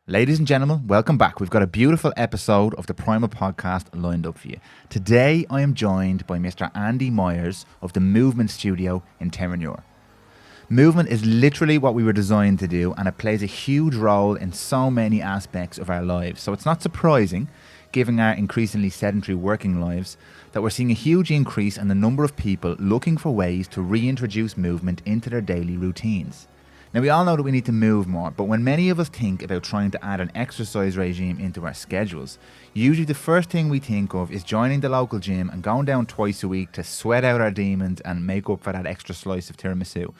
Ladies and gentlemen, welcome back. We've got a beautiful episode of the Prymal podcast lined up for you. Today I am joined by Mr. Andy Myers of the Movement Studio in Terenure. Movement is literally what we were designed to do, and it plays a huge role in so many aspects of our lives. So it's not surprising, given our increasingly sedentary working lives, that we're seeing a huge increase in the number of people looking for ways to reintroduce movement into their daily routines. Now, we all know that we need to move more, but when many of us think about trying to add an exercise regime into our schedules, usually the first thing we think of is joining the local gym and going down twice a week to sweat out our demons and make up for that extra slice of tiramisu.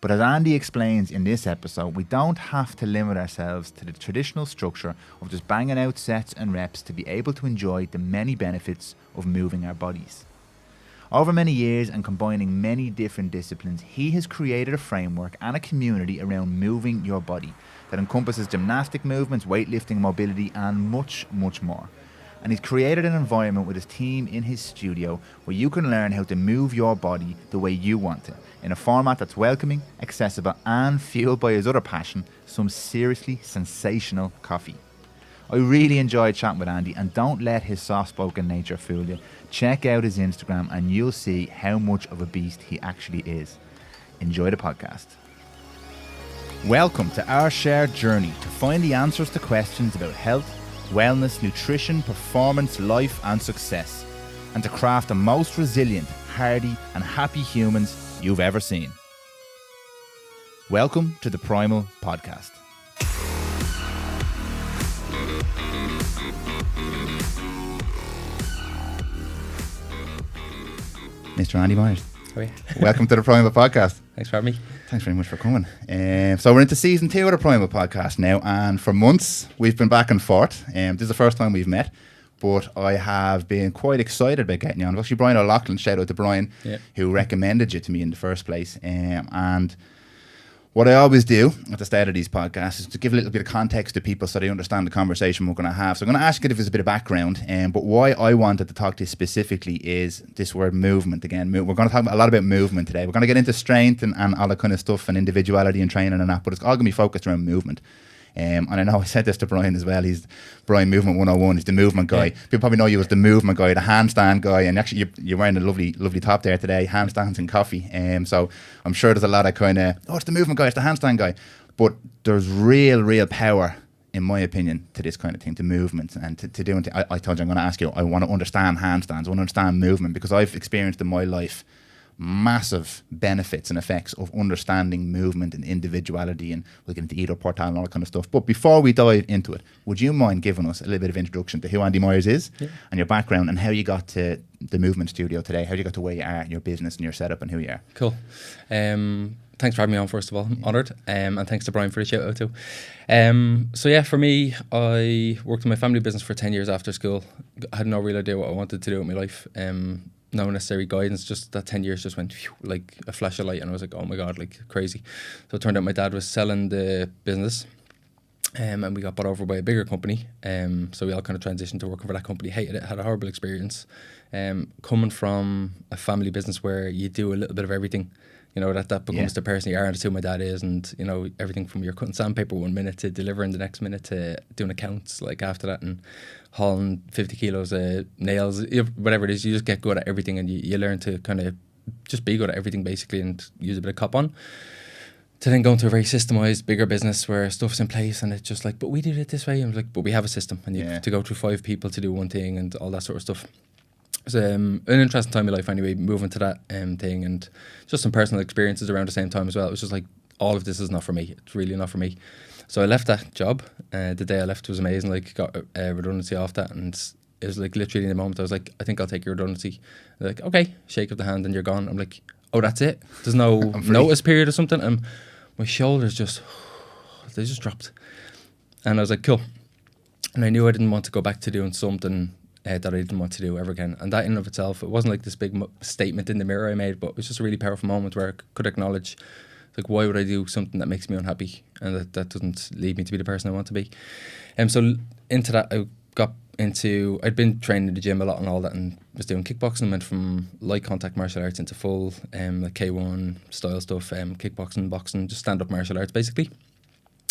But as Andy explains in this episode, we don't have to limit ourselves to the traditional structure of just banging out sets and reps to be able to enjoy the many benefits of moving our bodies. Over many years and combining many different disciplines, he has created a framework and a community around moving your body that encompasses gymnastic movements, weightlifting, mobility, and much, much more. And he's created an environment with his team in his studio where you can learn how to move your body the way you want to, in a format that's welcoming, accessible, and fueled by his other passion, some seriously sensational coffee. I really enjoyed chatting with Andy, and don't let his soft-spoken nature fool you. Check out his Instagram and you'll see how much of a beast he actually is. Enjoy the podcast. Welcome to our shared journey to find the answers to questions about health, wellness, nutrition, performance, life and success, and to craft the most resilient, hardy and happy humans you've ever seen. Welcome to the Prymal podcast. Mr. Andy Myers. How are you? Welcome to the Prymal podcast. Thanks for having me. Thanks very much for coming. So we're into season 2 of the Prymal podcast now, and for months we've been back and forth. This is the first time we've met, but I have been quite excited about getting you on. Actually, Brian O'Loughlin, shout out to Brian, who recommended you to me in the first place. And what I always do at the start of these podcasts is to give a little bit of context to people so they understand the conversation we're going to have. So I'm going to ask you if there's a bit of background, but why I wanted to talk to you specifically is this word movement again. We're going to talk a lot about movement today. We're going to get into strength and all that kind of stuff and individuality and training and that, but it's all going to be focused around movement. And I know I said this to Brian as well. He's Brian Movement 101. He's the movement guy. Yeah. People probably know you as the movement guy, the handstand guy. And actually, you're wearing a lovely top there today. Handstands and coffee. So I'm sure there's a lot of kind of, it's the movement guy, it's the handstand guy. But there's real power, in my opinion, to this kind of thing, to movement and to doing. I told you I'm going to ask you. I want to understand handstands. I want to understand movement because I've experienced in my life massive benefits and effects of understanding movement and individuality, and we'll get into Edo Portal and all that kind of stuff. But before we dive into it, would you mind giving us a little bit of introduction to who Andy Myers is and your background and how you got to the Movement Studio today, how you got to where you are, your business and your setup and who you are? Cool. Thanks for having me on, first of all. I'm honoured. And thanks to Brian for the shout out too. For me, I worked in my family business for 10 years after school. I had no real idea what I wanted to do with my life. No necessary guidance, just that 10 years just went like a flash of light, and I was like, oh my God, like crazy. So it turned out my dad was selling the business, and we got bought over by a bigger company. So we all kind of transitioned to working for that company, hated it, had a horrible experience. Coming from a family business where you do a little bit of everything, you know, that becomes the person you are, and that's who my dad is. And, you know, everything from you're cutting sandpaper 1 minute to delivering the next minute to doing accounts like after that, and hauling 50 kilos of nails, whatever it is. You just get good at everything, and you learn to kind of just be good at everything basically, and use a bit of cop on. To then go into a very systemized, bigger business where stuff's in place, and it's just like, but we did it this way. And like, but we have a system, and you have to go through 5 people to do one thing and all that sort of stuff. It was an interesting time in life anyway, moving to that thing, and just some personal experiences around the same time as well. It was just like, all of this is not for me. It's really not for me. So I left that job. The day I left was amazing. Like, got redundancy off that, and it was like literally in the moment I was like, I think I'll take your redundancy. They're like, okay, shake of the hand and you're gone. I'm like, oh, that's it? There's no notice period or something? And my shoulders they just dropped. And I was like, cool. And I knew I didn't want to go back to doing something that I didn't want to do ever again. And that in and of itself, it wasn't like this big statement in the mirror I made, but it was just a really powerful moment where I could acknowledge, like, why would I do something that makes me unhappy and that doesn't lead me to be the person I want to be? So into that, I'd been training in the gym a lot and all that, and was doing kickboxing. Went from light contact martial arts into full like K1 style stuff, kickboxing, boxing, just stand-up martial arts basically.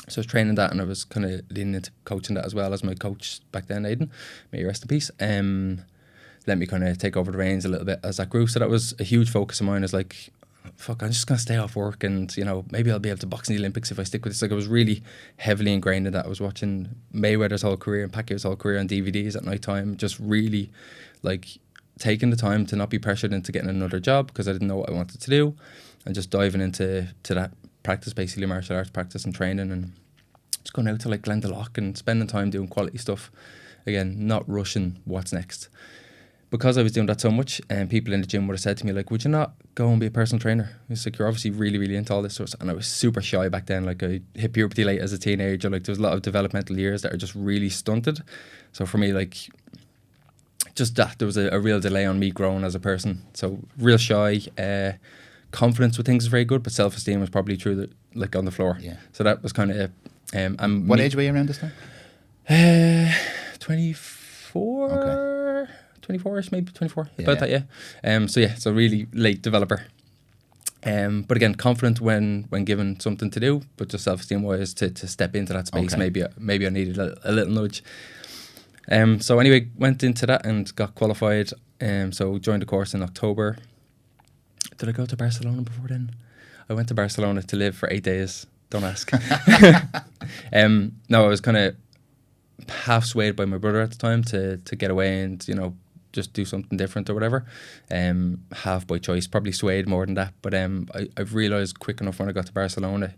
So I was training that, and I was kind of leaning into coaching that as well as my coach back then, Aidan, may he rest in peace. Let me kind of take over the reins a little bit as that grew. So that was a huge focus of mine. Is like, fuck, I'm just gonna stay off work, and maybe I'll be able to box in the Olympics if I stick with this. Like, I was really heavily ingrained in that. I was watching Mayweather's whole career and Pacquiao's whole career on DVDs at night time, just really like taking the time to not be pressured into getting another job because I didn't know what I wanted to do, and just diving into that practice, basically martial arts practice and training, and just going out to like Glendalough and spending time doing quality stuff. Again, not rushing what's next. Because I was doing that so much, and people in the gym would have said to me, like, would you not go and be a personal trainer? It's like, you're obviously really, really into all this stuff. And I was super shy back then. Like, I hit puberty late as a teenager. Like, there was a lot of developmental years that are just really stunted. So for me, like, just that, there was a real delay on me growing as a person. So real shy. Confidence with things is very good, but self-esteem was probably on the floor. Yeah. So that was kind of... what age were you around this time? 24... Okay. 24ish, maybe 24, about that, yeah. So really late developer. But again, confident when given something to do, but just self-esteem wise to step into that space. Okay. Maybe I needed a little nudge. So anyway, went into that and got qualified. So joined the course in October. Did I go to Barcelona before then? I went to Barcelona to live for 8 days. Don't ask. No, I was kind of half swayed by my brother at the time to get away and just do something different or whatever. Half by choice, probably swayed more than that. But I've realised quick enough when I got to Barcelona,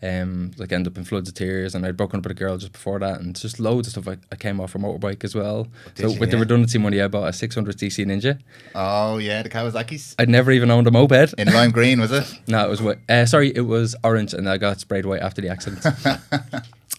like ended up in floods of tears, and I'd broken up with a girl just before that, and just loads of stuff. I came off a motorbike as well. The redundancy money, I bought a 600cc Ninja. Oh yeah, the Kawasaki's. I'd never even owned a moped. In lime green, was it? No, it was white. It was orange, and I got sprayed white after the accident.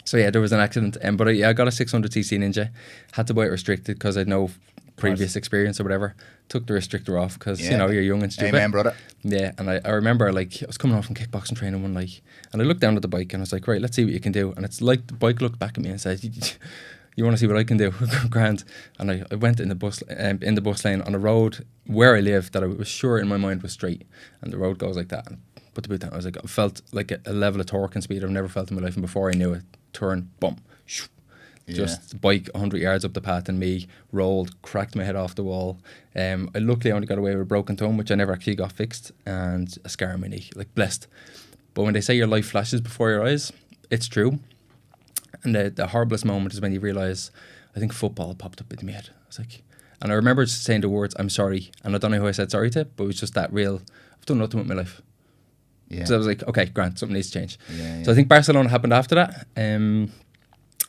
So yeah, there was an accident, but I got a 600cc Ninja. Had to buy it restricted because I'd no previous experience or whatever. Took the restrictor off because you're young and stupid. Amen, brother. Yeah, and I remember I was coming off from kickboxing training one night, and I looked down at the bike and I was like, right, let's see what you can do. And it's like the bike looked back at me and said, you want to see what I can do? Grand. And I went in the bus lane on a road where I live that I was sure in my mind was straight, and the road goes like that. And put the boot down. I was like, I felt like a level of torque and speed I've never felt in my life, and before I knew it, turn, boom, shoo. Just bike 100 yards up the path, and me rolled, cracked my head off the wall. I luckily only got away with a broken thumb, which I never actually got fixed, and a scar on my knee, like blessed. But when they say your life flashes before your eyes, it's true. And the horriblest moment is when you realise, I think football popped up in my head. I was like, and I remember just saying the words, I'm sorry. And I don't know who I said sorry to, but it was just that real, I've done nothing with my life. Yeah. So I was like, okay, Grant, something needs to change. So I think Barcelona happened after that. And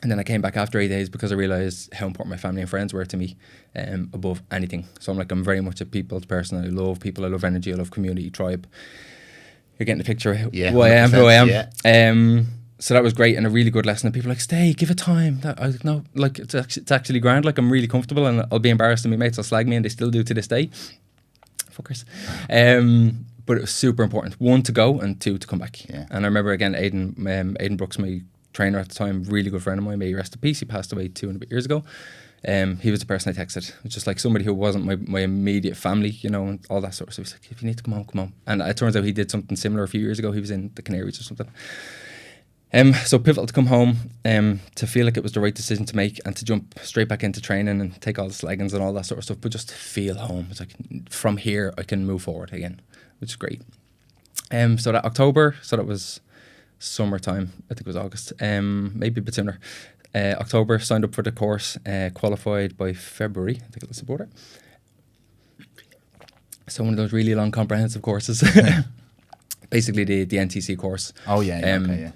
then I came back after 8 days because I realised how important my family and friends were to me above anything. So I'm very much a people's person. I love people, I love energy, I love community, tribe. You're getting the picture of who I am. Yeah. So that was great and a really good lesson. And people are like, stay, give it time. I was like, no, like it's actually grand. Like, I'm really comfortable, and I'll be embarrassed, and my mates will slag me, and they still do to this day. Fuckers. But it was super important. 1, to go, and 2, to come back. Yeah. And I remember again, Aidan Brooks, my trainer at the time, really good friend of mine, may he rest in peace. He passed away 2.5 years ago. He was the person I texted. It was just like somebody who wasn't my immediate family, and all that sort of stuff. He's like, if you need to come on. And it turns out he did something similar a few years ago. He was in the Canaries or something. So pivotal to come home, to feel like it was the right decision to make, and to jump straight back into training and take all the slaggings and all that sort of stuff, but just to feel home. It's like, from here I can move forward again, which is great. So that October, so that was summertime, I think it was August, maybe a bit sooner. October, signed up for the course, qualified by February, I think it was about it. So one of those really long comprehensive courses. Basically the NTC course. Oh yeah, okay, yeah.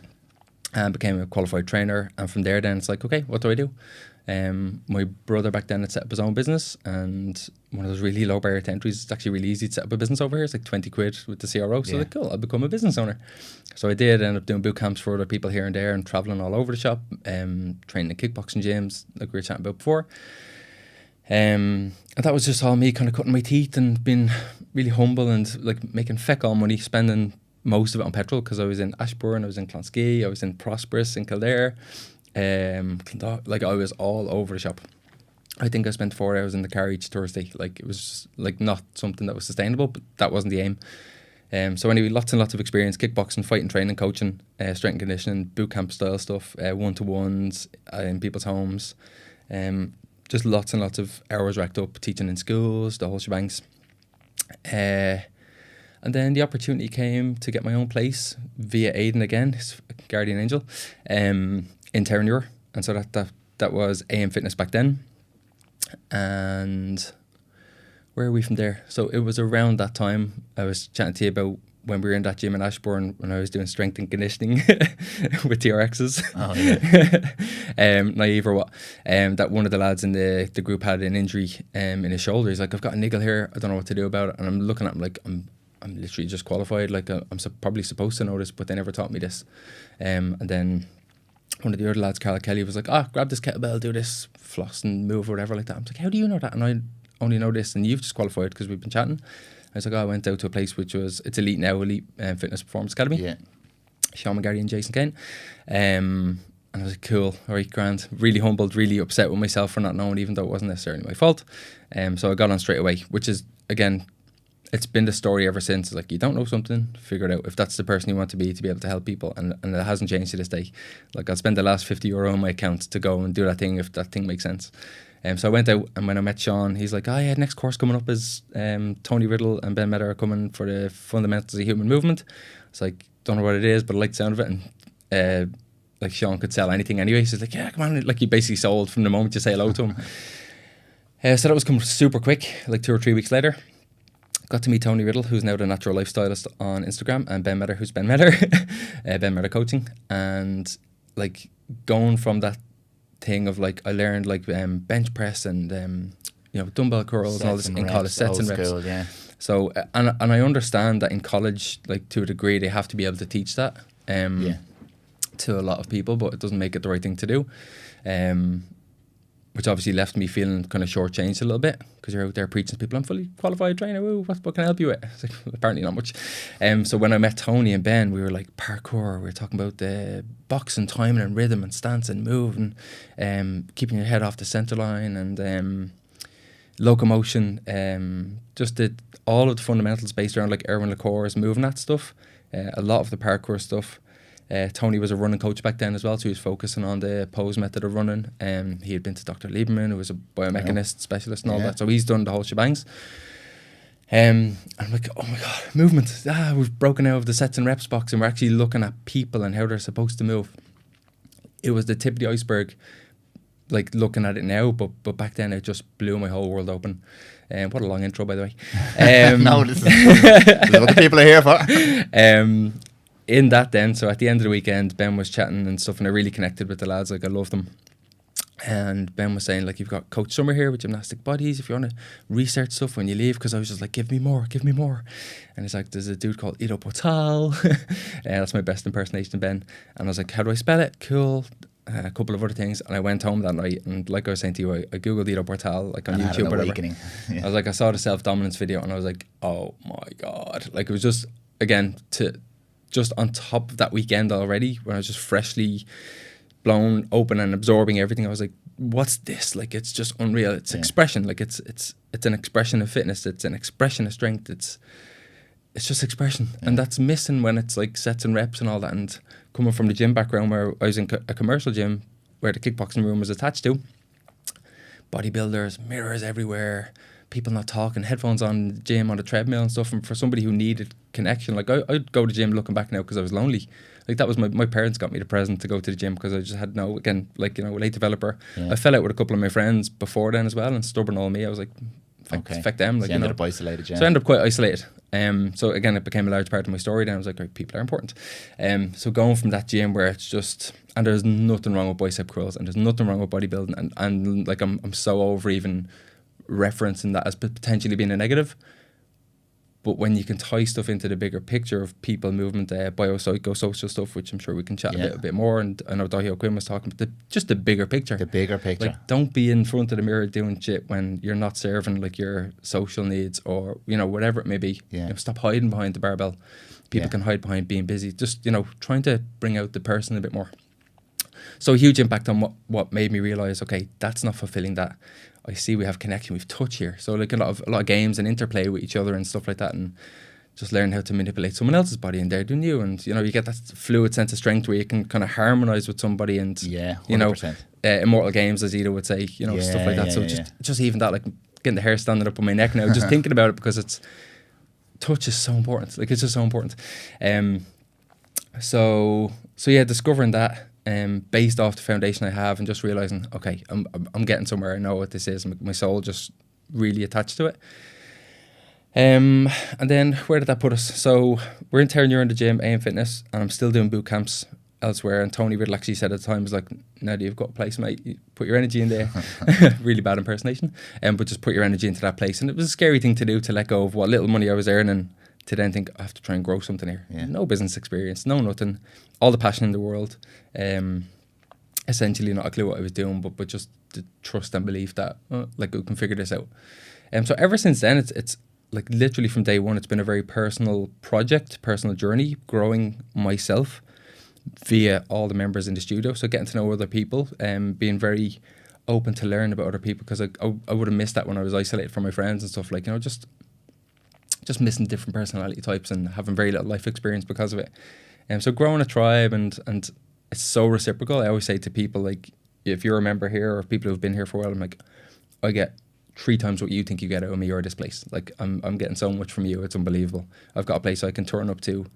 And became a qualified trainer, and from there then it's like, okay, what do I do? My brother back then had set up his own business, and one of those really low barrier to entries. It's actually really easy to set up a business over here. It's like 20 quid with the CRO. So like, cool, I'll become a business owner. So I did end up doing boot camps for other people here and there, and traveling all over the shop, training in kickboxing gyms like we were chatting about before. And that was just all me kind of cutting my teeth and being really humble and like making feck all money, spending most of it on petrol, because I was in Ashbourne, I was in Clonskea, I was in Prosperous, in Kildare. Like, I was all over the shop. I think I spent 4 hours in the car each Thursday. Like, it was like not something that was sustainable, but that wasn't the aim. So anyway, lots and lots of experience: kickboxing, fighting, training, coaching, strength and conditioning, boot camp style stuff, 1-to-1s in people's homes. Just lots and lots of hours racked up, teaching in schools, the whole shebangs. And then the opportunity came to get my own place via Aidan again, his guardian angel, in Terenure. And so that was AM Fitness back then. And where are we from there? So it was around that time I was chatting to you about when we were in that gym in Ashbourne when I was doing strength and conditioning with TRXs. Oh, yeah. Naive or what? That one of the lads in the group had an injury in his shoulder. He's like, I've got a niggle here. I don't know what to do about it. And I'm looking at him like, I'm literally just qualified. Like I'm probably supposed to know this, but they never taught me this. And then one of the other lads, Carl Kelly, was like, grab this kettlebell, do this floss and move or whatever like that. I'm like, how do you know that? And I only know this and you've just qualified because we've been chatting. I was like, I went out to a place which was, it's Elite now, Elite Fitness Performance Academy. Yeah. Sean McGarry and Jason Kane. And I was like, cool, all right, grand. Really humbled, really upset with myself for not knowing, even though it wasn't necessarily my fault. So I got on straight away, which is, again, it's been the story ever since. It's like, you don't know something, figure it out. If that's the person you want to be able to help people, and it hasn't changed to this day. Like, I'll spend the last €50 on my account to go and do that thing if that thing makes sense. So I went out, and when I met Sean, he's like, yeah, next course coming up is Tony Riddle and Ben Metter are coming for the fundamentals of human movement. It's like, don't know what it is, but I like the sound of it. And like, Sean could sell anything anyway. So he's like, yeah, come on. Like, you basically sold from the moment you say hello to him. So that was coming super quick, like 2 or 3 weeks later. Got to meet Tony Riddle, who's now the natural lifestylist on Instagram, and Ben Metter, who's Ben Metter, Ben Metter Coaching. And like, going from that thing of like, I learned like bench press and dumbbell curls Sets and all this in college, sets and reps. School, yeah. So and I understand that in college, like, to a degree, they have to be able to teach that to a lot of people, but it doesn't make it the right thing to do. Which obviously left me feeling kind of shortchanged a little bit, because you're out there preaching to people, I'm fully qualified trainer, woo, what can I help you with? It's like, apparently not much. So when I met Tony and Ben, we were like parkour, we were talking about the boxing, timing and rhythm and stance and move and keeping your head off the centre line and locomotion, just did all of the fundamentals based around like Erwin Lacour's moving that stuff, a lot of the parkour stuff. Tony was a running coach back then as well, so he was focusing on the pose method of running. He had been to Dr. Lieberman, who was a biomechanist specialist and all that, so he's done the whole shebangs. I'm like, oh my God, movement. We've broken out of the sets and reps box and we're actually looking at people and how they're supposed to move. It was the tip of the iceberg, like looking at it now, but back then it just blew my whole world open. What a long intro, by the way. No, this is what the people are here for. In that then, so at the end of the weekend, Ben was chatting and stuff, and I really connected with the lads, like I loved them. And Ben was saying, like, you've got Coach Summer here with gymnastic bodies, if you want to research stuff when you leave, because I was just like, give me more. And he's like, there's a dude called Ido Portal. That's my best impersonation of Ben. And I was like, how do I spell it? Cool. A couple of other things, and I went home that night, and like I was saying to you, I googled Ido Portal, like on YouTube or whatever. Yeah. I was like, I saw the self-dominance video, and I was like, oh my God. Like, it was just, again, just on top of that weekend already, when I was just freshly blown open and absorbing everything, I was like, what's this? Like, it's just unreal. It's expression. Like, it's an expression of fitness. It's an expression of strength. It's just expression. Yeah. And that's missing when it's like sets and reps and all that. And coming from the gym background where I was in a commercial gym where the kickboxing room was attached to, bodybuilders, mirrors everywhere, people not talking, headphones on in the gym, on the treadmill and stuff. And for somebody who needed connection, like I'd go to the gym looking back now because I was lonely. Like, that was my parents got me the present to go to the gym because I just had no, again, like, late developer. Yeah. I fell out with a couple of my friends before then as well, and stubborn old me, I was like, fuck them. Like, so you ended up isolated, yeah. So I ended up quite isolated. So again, it became a large part of my story then. I was like, right, people are important. So going from that gym where it's just, and there's nothing wrong with bicep curls and there's nothing wrong with bodybuilding, and like I'm so over even referencing that as potentially being a negative. But when you can tie stuff into the bigger picture of people, movement, biopsychosocial stuff, which I'm sure we can chat a bit more, and I know Dahio Quinn was talking about just the bigger picture. The bigger picture. Like, don't be in front of the mirror doing shit when you're not serving like your social needs or, whatever it may be. Yeah. Stop hiding behind the barbell. People can hide behind being busy. Just, trying to bring out the person a bit more. So a huge impact on what made me realise, okay, that's not fulfilling that. I see we have connection, we've touch here. So like a lot of games and interplay with each other and stuff like that, and just learn how to manipulate someone else's body and they're doing you, and you know, you get that fluid sense of strength where you can kind of harmonize with somebody, and 100%. you know, immortal games, as Ida would say, you know, stuff like that. So just even that, like getting the hair standing up on my neck now, just thinking about it, because touch is so important. Like, it's just so important. So yeah, discovering that, based off the foundation I have, and just realizing, okay, I'm getting somewhere. I know what this is. My soul just really attached to it. And then where did that put us? So we're in Terenure in the gym, AM Fitness, and I'm still doing boot camps elsewhere. And Tony Riddle actually said at the time, was like, now that you've got a place, mate, you put your energy in there. Really bad impersonation. But just put your energy into that place. And it was a scary thing to do, to let go of what little money I was earning, to then think, I have to try and grow something here. Yeah. No business experience, no nothing, all the passion in the world. Essentially not a clue what I was doing, but just the trust and belief that, like, we can figure this out. So ever since then, it's like literally from day one, it's been a very personal project, personal journey, growing myself via all the members in the studio. So getting to know other people, being very open to learn about other people, because I would have missed that when I was isolated from my friends and stuff, like, you know, just missing different personality types and having very little life experience because of it. So growing a tribe, and it's so reciprocal. I always say to people, like, if you're a member here or people who've been here for a while, I'm like, I get 3 times what you think you get out of me or this place. Like, I'm getting so much from you, it's unbelievable. I've got a place I can turn up to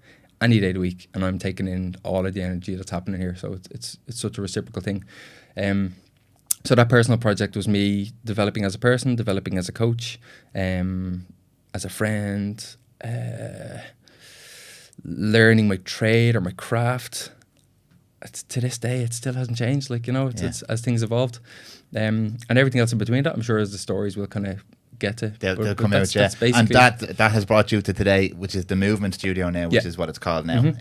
any day of the week, and I'm taking in all of the energy that's happening here. So it's such a reciprocal thing. So that personal project was me developing as a person, developing as a coach, as a friend, learning my trade or my craft. To this day, it still hasn't changed. Like, you know, it's as things evolved, and everything else in between that, I'm sure, as the stories will kind of get to. They'll come out, yeah. And that has brought you to today, which is the Movement Studio now, which is what it's called now.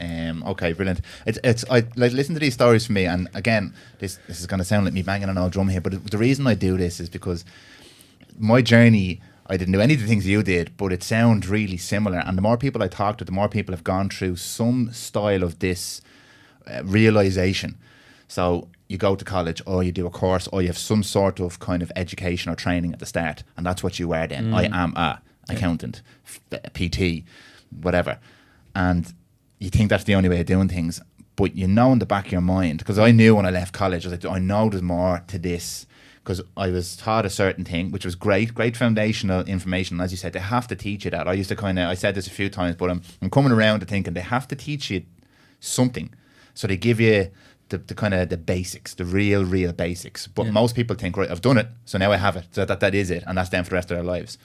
Okay, brilliant. It's I like listen to these stories for me, and again, this is going to sound like me banging on all drum here, but the reason I do this is because my journey, I didn't do any of the things you did, but it sounds really similar. And the more people I talk to, the more people have gone through some style of this realization. So you go to college, or you do a course, or you have some sort of kind of education or training at the start, and that's what you are then. I am a accountant, PT, whatever. And you think that's the only way of doing things, but you know in the back of your mind, because I knew when I left college, I was like, I know there's more to this, because I was taught a certain thing, which was great foundational information. As you said, they have to teach you that. I used to I said this a few times, but I'm coming around to thinking they have to teach you something. So they give you the kind of the basics, the real basics. But most people think, right, I've done it, so now I have it. So that is it, and that's them for the rest of their lives.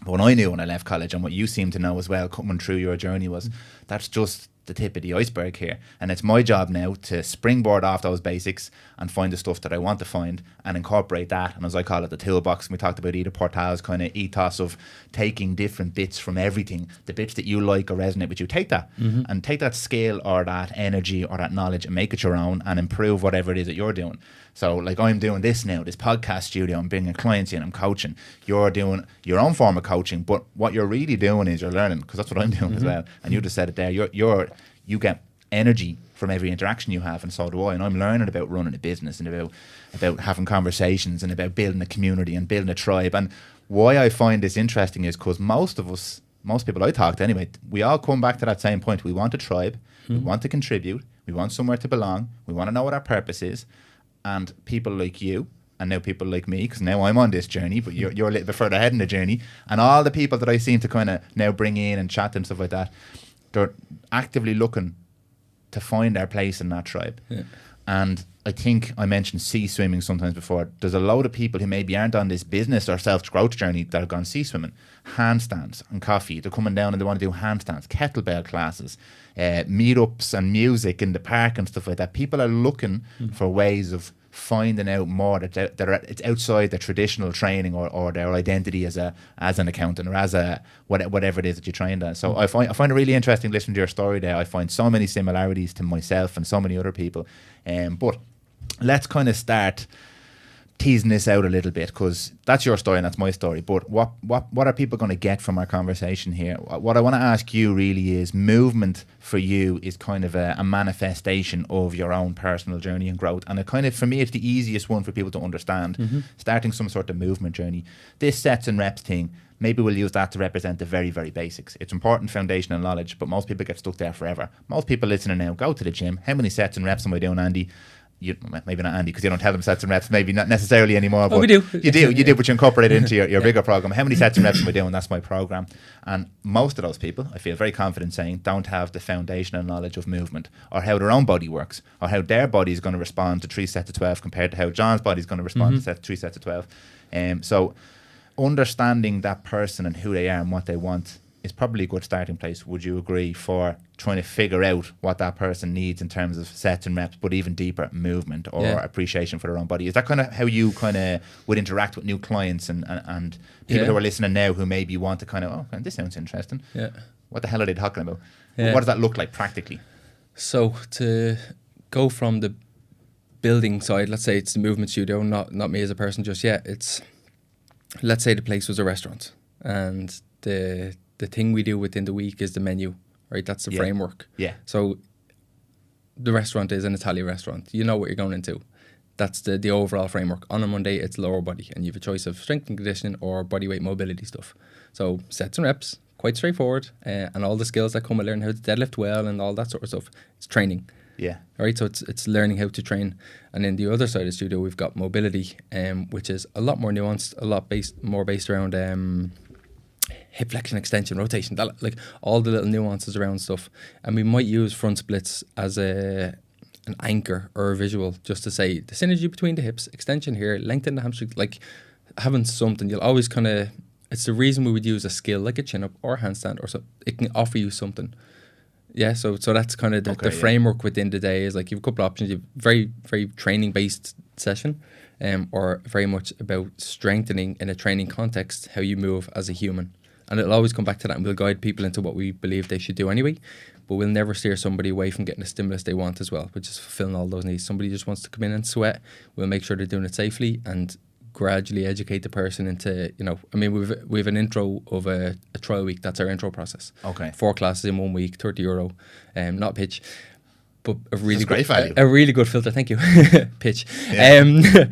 But what I knew when I left college, and what you seem to know as well, coming through your journey, was that's just the tip of the iceberg here. And it's my job now to springboard off those basics and find the stuff that I want to find and incorporate that. And as I call it, the toolbox. And we talked about Ida Portal's kind of ethos of taking different bits from everything, the bits that you like or resonate with you. Take that and take that skill or that energy or that knowledge and make it your own and improve whatever it is that you're doing. So like I'm doing this now, this podcast studio, I'm bringing clients in, I'm coaching. You're doing your own form of coaching, but what you're really doing is you're learning, because that's what I'm doing as well. And you just said it there. You get energy from every interaction you have, and so do I. And I'm learning about running a business and about having conversations and about building a community and building a tribe. And why I find this interesting is because most people I talk to anyway, we all come back to that same point. We want a tribe, we want to contribute, we want somewhere to belong, we want to know what our purpose is. And people like you, and now people like me, because now I'm on this journey, but you're a little bit further ahead in the journey, and all the people that I seem to kind of now bring in and chat and stuff like that, they're actively looking to find their place in that tribe. And I think I mentioned sea swimming sometimes before. There's a load of people who maybe aren't on this business or self-growth journey that have gone sea swimming. Handstands and coffee. They're coming down and they want to do handstands, kettlebell classes, meetups and music in the park and stuff like that. People are looking for ways of finding out more that it's outside the traditional training or their identity as an accountant or as a whatever it is that you trained as. So I find it really interesting listening to your story there. I find so many similarities to myself and so many other people. But let's kind of start teasing this out a little bit, because that's your story and that's my story. But what are people going to get from our conversation here? What I want to ask you really is, movement for you is kind of a manifestation of your own personal journey and growth. And it kind of, for me, it's the easiest one for people to understand. Starting some sort of movement journey. This sets and reps thing, maybe we'll use that to represent the very, very basics. It's important foundational knowledge, but most people get stuck there forever. Most people listening now go to the gym. How many sets and reps am I doing, Andy? Maybe not Andy, because you don't tell them sets and reps, maybe not necessarily anymore. But we do. You do, but you incorporate it into your bigger program. How many sets and reps am I doing? That's my program. And most of those people, I feel very confident saying, don't have the foundational knowledge of movement, or how their own body works, or how their body is going to respond to 3 sets of 12 compared to how John's body is going to respond to 3 sets of 12. So understanding that person and who they are and what they want is probably a good starting place, would you agree, for trying to figure out what that person needs in terms of sets and reps, but even deeper, movement or appreciation for their own body? Is that kind of how you kind of would interact with new clients and people who are listening now who maybe want to kind of, this sounds interesting. Yeah. What the hell are they talking about? Yeah. What does that look like practically? So to go from the building side, let's say it's the movement studio, not me as a person just yet. It's, let's say the place was a restaurant, and the thing we do within the week is the menu, right? That's the framework. Yeah. So the restaurant is an Italian restaurant. You know what you're going into. That's the overall framework. On a Monday, it's lower body, and you have a choice of strength and conditioning or body weight mobility stuff. So sets and reps, quite straightforward, and all the skills that come with learning how to deadlift well and all that sort of stuff. It's training. Yeah. Right. So it's learning how to train. And then the other side of the studio, we've got mobility, which is a lot more nuanced, a lot more based around hip flexion, extension, rotation, that, like all the little nuances around stuff. And we might use front splits as an anchor or a visual, just to say the synergy between the hips, extension here, lengthen the hamstring, like having something. You'll always kind of, it's the reason we would use a skill like a chin up or a handstand or something. It can offer you something. Yeah, so that's kind of the framework within the day. Is like you have a couple of options. You have very, very training based session, or very much about strengthening in a training context how you move as a human. And it'll always come back to that, and we'll guide people into what we believe they should do anyway. But we'll never steer somebody away from getting the stimulus they want as well, which is fulfilling all those needs. Somebody just wants to come in and sweat. We'll make sure they're doing it safely and gradually educate the person into, I mean, we've an intro of a trial week. That's our intro process. Okay. 4 classes in 1 week, €30, not pitch, but a really good, a really good filter. Thank you. Pitch. Yeah.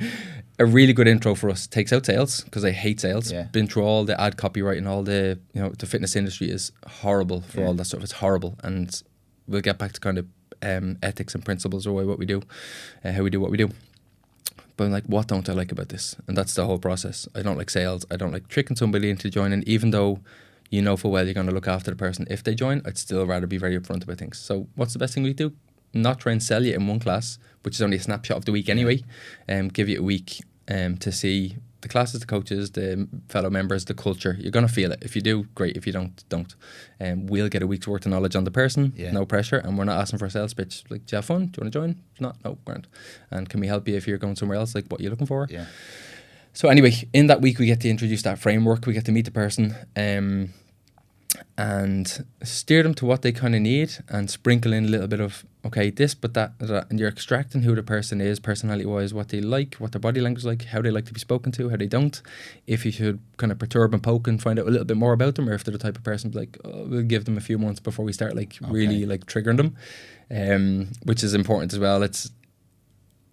A really good intro for us. Takes out sales, because I hate sales. Yeah. Been through all the ad copyright and all the, the fitness industry is horrible for all that stuff. It's horrible. And we'll get back to kind of ethics and principles, or what we do, how we do what we do. But I'm like, what don't I like about this? And that's the whole process. I don't like sales. I don't like tricking somebody into joining, even though you know full well you're going to look after the person. If they join, I'd still rather be very upfront about things. So what's the best thing we do? Not try and sell you in one class, which is only a snapshot of the week anyway. Give you a week to see the classes, the coaches, the fellow members, the culture. You're going to feel it. If you do, great. If you don't. We'll get a week's worth of knowledge on the person, no pressure, and we're not asking for a sales pitch. Like, do you have fun? Do you want to join? If not, no, grand. And can we help you if you're going somewhere else? Like, what are you looking for? Yeah. So anyway, in that week, we get to introduce that framework. We get to meet the person, and steer them to what they kind of need, and sprinkle in a little bit of, okay, this, but that, and you're extracting who the person is, personality-wise, what they like, what their body language is like, how they like to be spoken to, how they don't. If you should kind of perturb and poke and find out a little bit more about them, or if they're the type of person like, we'll give them a few months before we start really like triggering them, which is important as well. It's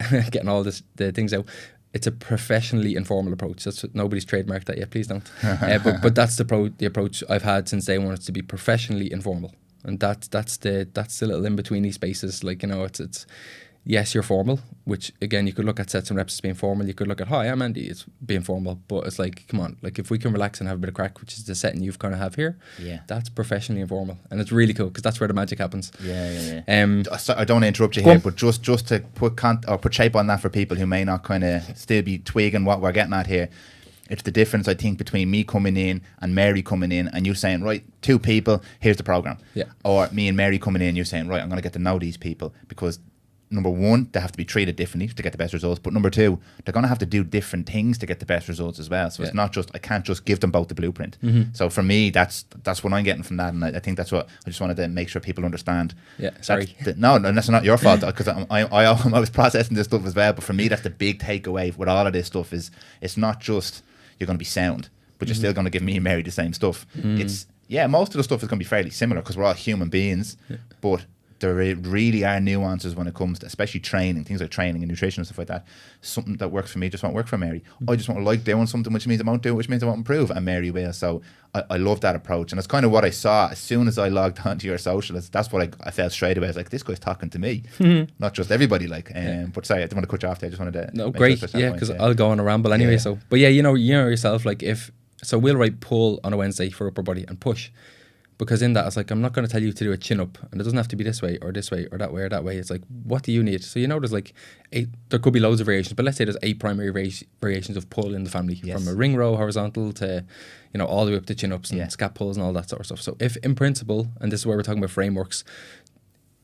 getting all the things out. It's a professionally informal approach. That's what, nobody's trademarked that yet. Please don't. But that's the approach I've had since day one. It's to be professionally informal, and that's the little in betweeny spaces. Like, it's yes, you're formal, which again you could look at sets and reps as being formal. You could look at, hi, I'm Andy, it's being formal. But it's like, come on, like if we can relax and have a bit of crack, which is the setting you've kind of have here, that's professionally informal, and it's really cool because that's where the magic happens. Yeah. I don't want to interrupt you here, but just to put shape on that for people who may not kind of still be twigging what we're getting at here. It's the difference, I think, between me coming in and Mary coming in and you saying, right, 2 people, here's the program. Yeah. Or me and Mary coming in, you saying, right, I'm going to get to know these people, because number one, they have to be treated differently to get the best results. But number two, they're going to have to do different things to get the best results as well. So it's not just, I can't just give them both the blueprint. So for me, that's what I'm getting from that. And I think that's what I just wanted to make sure people understand. Yeah, sorry. No, that's not your fault, because I was processing this stuff as well. But for me, that's the big takeaway with all of this stuff is it's not just you're going to be sound, but you're still going to give me and Mary the same stuff. It's, most of the stuff is going to be fairly similar because we're all human beings, but there really are nuances when it comes to especially training, things like training and nutrition and stuff like that. Something that works for me just won't work for Mary. I just won't like doing something, which means I won't do it, which means I won't improve, and Mary will. So I love that approach, and it's kind of what I saw as soon as I logged onto your socials. That's what I felt straight away. I was like, this guy's talking to me, not just everybody. But sorry, I didn't want to cut you off there. I just wanted to. No, great, because I'll go on a ramble anyway. So, but you know yourself, like we'll write pull on a Wednesday for upper body and push. Because in that, it's like, I'm not going to tell you to do a chin up, and it doesn't have to be this way or that way or that way. It's like, what do you need? So, there's like there could be loads of variations, but let's say there's 8 primary variations of pull in the family, from a ring row horizontal to, all the way up to chin ups and scap pulls and all that sort of stuff. So if in principle, and this is where we're talking about frameworks,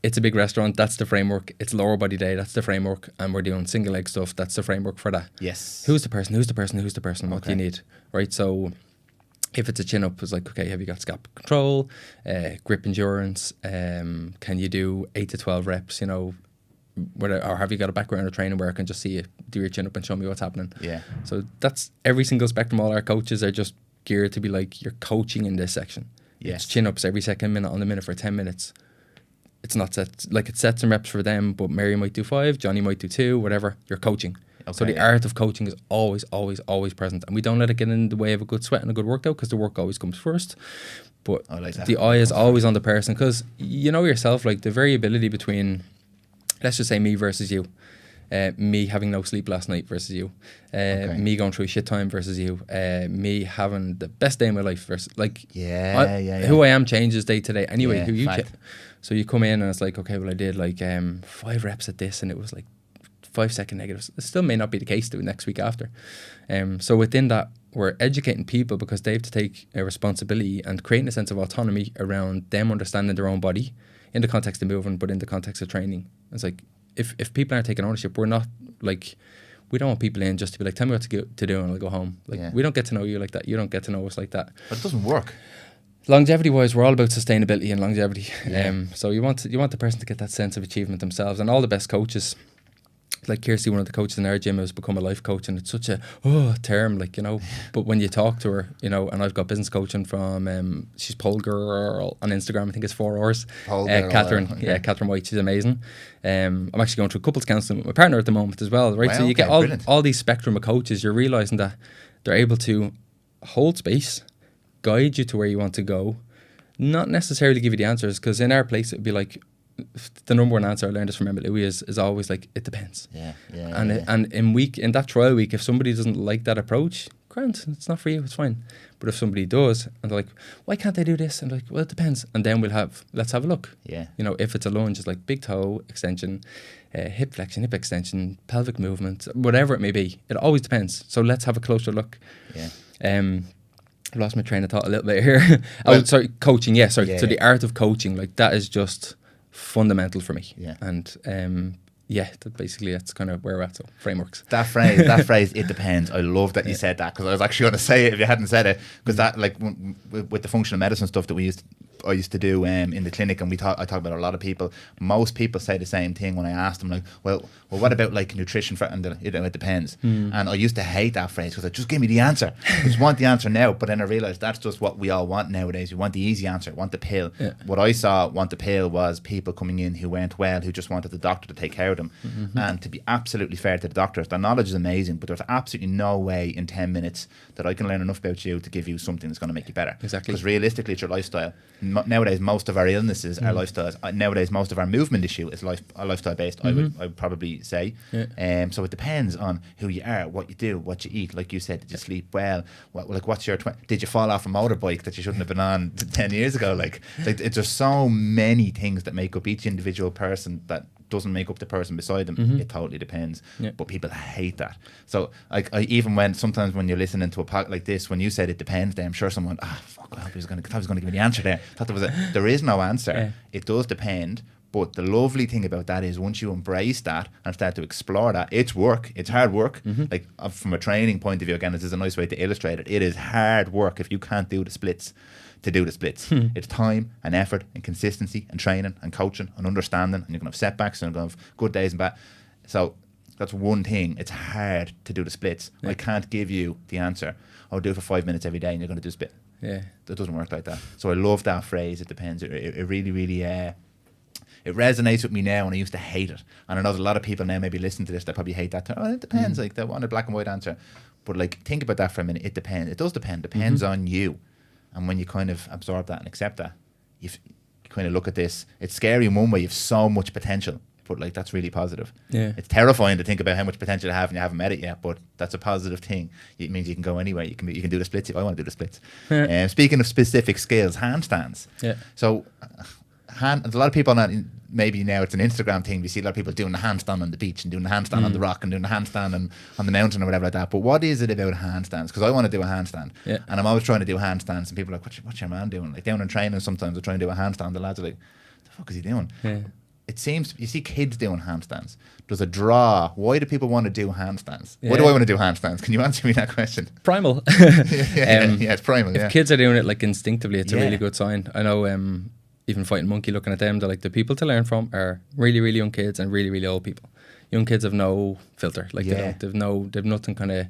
it's a big restaurant, that's the framework. It's lower body day, that's the framework. And we're doing single leg stuff, that's the framework for that. Yes. Who's the person? What do you need? Right? So if it's a chin up, it's like, okay, have you got scap control, grip endurance? Can you do 8 to 12 reps? Or have you got a background of training where I can just see you do your chin up and show me what's happening? Yeah. So that's every single spectrum. All our coaches are just geared to be like, you're coaching in this section. Yes. It's chin ups every second minute on the minute for 10 minutes. It's not set, like it's sets and reps for them, but Mary might do 5, Johnny might do 2, whatever. You're coaching. Okay, so the art of coaching is always, always, always present. And we don't let it get in the way of a good sweat and a good workout, because the work always comes first. But the eye is always on the person, because you know yourself, like the variability between, let's just say me versus you. Me having no sleep last night versus you. Me going through a shit time versus you. Me having the best day of my life versus, like, who I am changes day to day. Anyway, who you so you come in and it's like, okay, well I did like 5 reps at this and it was like 5-second negatives. It still may not be the case the next week after. So within that, we're educating people because they have to take a responsibility and creating a sense of autonomy around them understanding their own body in the context of movement, but in the context of training. It's like, if people aren't taking ownership, we're not like, we don't want people in just to be like, tell me what to do and I'll go home. Like, we don't get to know you like that. You don't get to know us like that. But it doesn't work. Longevity wise, we're all about sustainability and longevity. So you want the person to get that sense of achievement themselves. And all the best coaches, like Kirsty, one of the coaches in our gym, has become a life coach, and it's such a term, like, but when you talk to her, and I've got business coaching from she's Pole Girl on Instagram, I think it's 4 hours. Catherine, Catherine White, she's amazing. I'm actually going through couples counselling with my partner at the moment as well, right? Wow, so you get all these spectrum of coaches. You're realising that they're able to hold space, guide you to where you want to go, not necessarily give you the answers, because in our place it would be like, the number one answer I learned this from Emma Louie is always like, it depends. And in that trial week, if somebody doesn't like that approach, grand, it's not for you, it's fine. But if somebody does and they're like, why can't they do this? And like, well, it depends. And then let's have a look. If it's a lunge, it's like big toe extension, hip flexion, hip extension, pelvic movement, whatever it may be. It always depends. So let's have a closer look. I've lost my train of thought a little bit here. Coaching. So the art of coaching, like that is just fundamental for me. And that's kind of where we're at. So frameworks. That phrase, it depends. I love that you said that, because I was actually going to say it if you hadn't said it, because that, like, with the functional medicine stuff that I used to do in the clinic, and I talk about a lot of people. Most people say the same thing when I ask them, like, well, what about like nutrition? And it depends. And I used to hate that phrase, because just give me the answer. I just want the answer now. But then I realised that's just what we all want nowadays. We want the easy answer, want the pill. What I saw want the pill was people coming in who weren't well, who just wanted the doctor to take care of them. And to be absolutely fair to the doctors, their knowledge is amazing, but there's absolutely no way in 10 minutes that I can learn enough about you to give you something that's going to make you better. Exactly. Because realistically, it's your lifestyle. Nowadays, most of our illnesses are lifestyles. Nowadays, most of our movement issue is lifestyle based. I would probably say. So it depends on who you are, what you do, what you eat. Like you said, did you sleep well? What's your did you fall off a motorbike that you shouldn't have been on 10 years ago? Like there's so many things that make up each individual person that doesn't make up the person beside them. It totally depends. But people hate that. So like, sometimes when you're listening to a podcast like this, when you said it depends, then I'm sure someone, fuck, I thought he was going to give me the answer there. There is no answer. It does depend, But the lovely thing about that is once you embrace that and start to explore that, it's work. It's hard work. Like from a training point of view, again, this is a nice way to illustrate it. It is hard work if you can't do the splits to do the splits. It's time and effort and consistency and training and coaching and understanding, and you're going to have setbacks and you're going to have good days and bad. So that's one thing. It's hard to do the splits. I can't give you the answer. I'll do it for 5 minutes every day and you're going to do a split. Yeah. It doesn't work like that. So I love that phrase, it depends. It really, really... it resonates with me now, and I used to hate it. And I know there's a lot of people now maybe listening to this that probably hate that term. Oh, it depends. Like, they want a black and white answer. But like, think about that for a minute. It depends. It does depend. Depends on you. And when you kind of absorb that and accept that, you kind of look at this. It's scary in one way. You have so much potential, but like, that's really positive. Yeah. It's terrifying to think about how much potential you have and you haven't met it yet, but that's a positive thing. It means you can go anywhere. You can do the splits if I want to do the splits. Speaking of specific skills, handstands. Yeah. So there's a lot of people on that. Maybe now it's an Instagram thing. We see a lot of people doing the handstand on the beach and doing the handstand on the rock and doing the handstand on the mountain or whatever like that. But what is it about handstands? Because I want to do a handstand, and I'm always trying to do handstands, and people are like, what's your man doing? Like down in training, sometimes I try and do a handstand. The lads are like, what the fuck is he doing? Yeah. It seems you see kids doing handstands. There's a draw. Why do people want to do handstands? Yeah. Why do I want to do handstands? Can you answer me that question? Primal. It's primal. If kids are doing it like instinctively, it's a really good sign. I know. Even Fighting Monkey, looking at them, they're like, the people to learn from are really, really young kids and really, really old people. Young kids have no filter. Like they've nothing kind of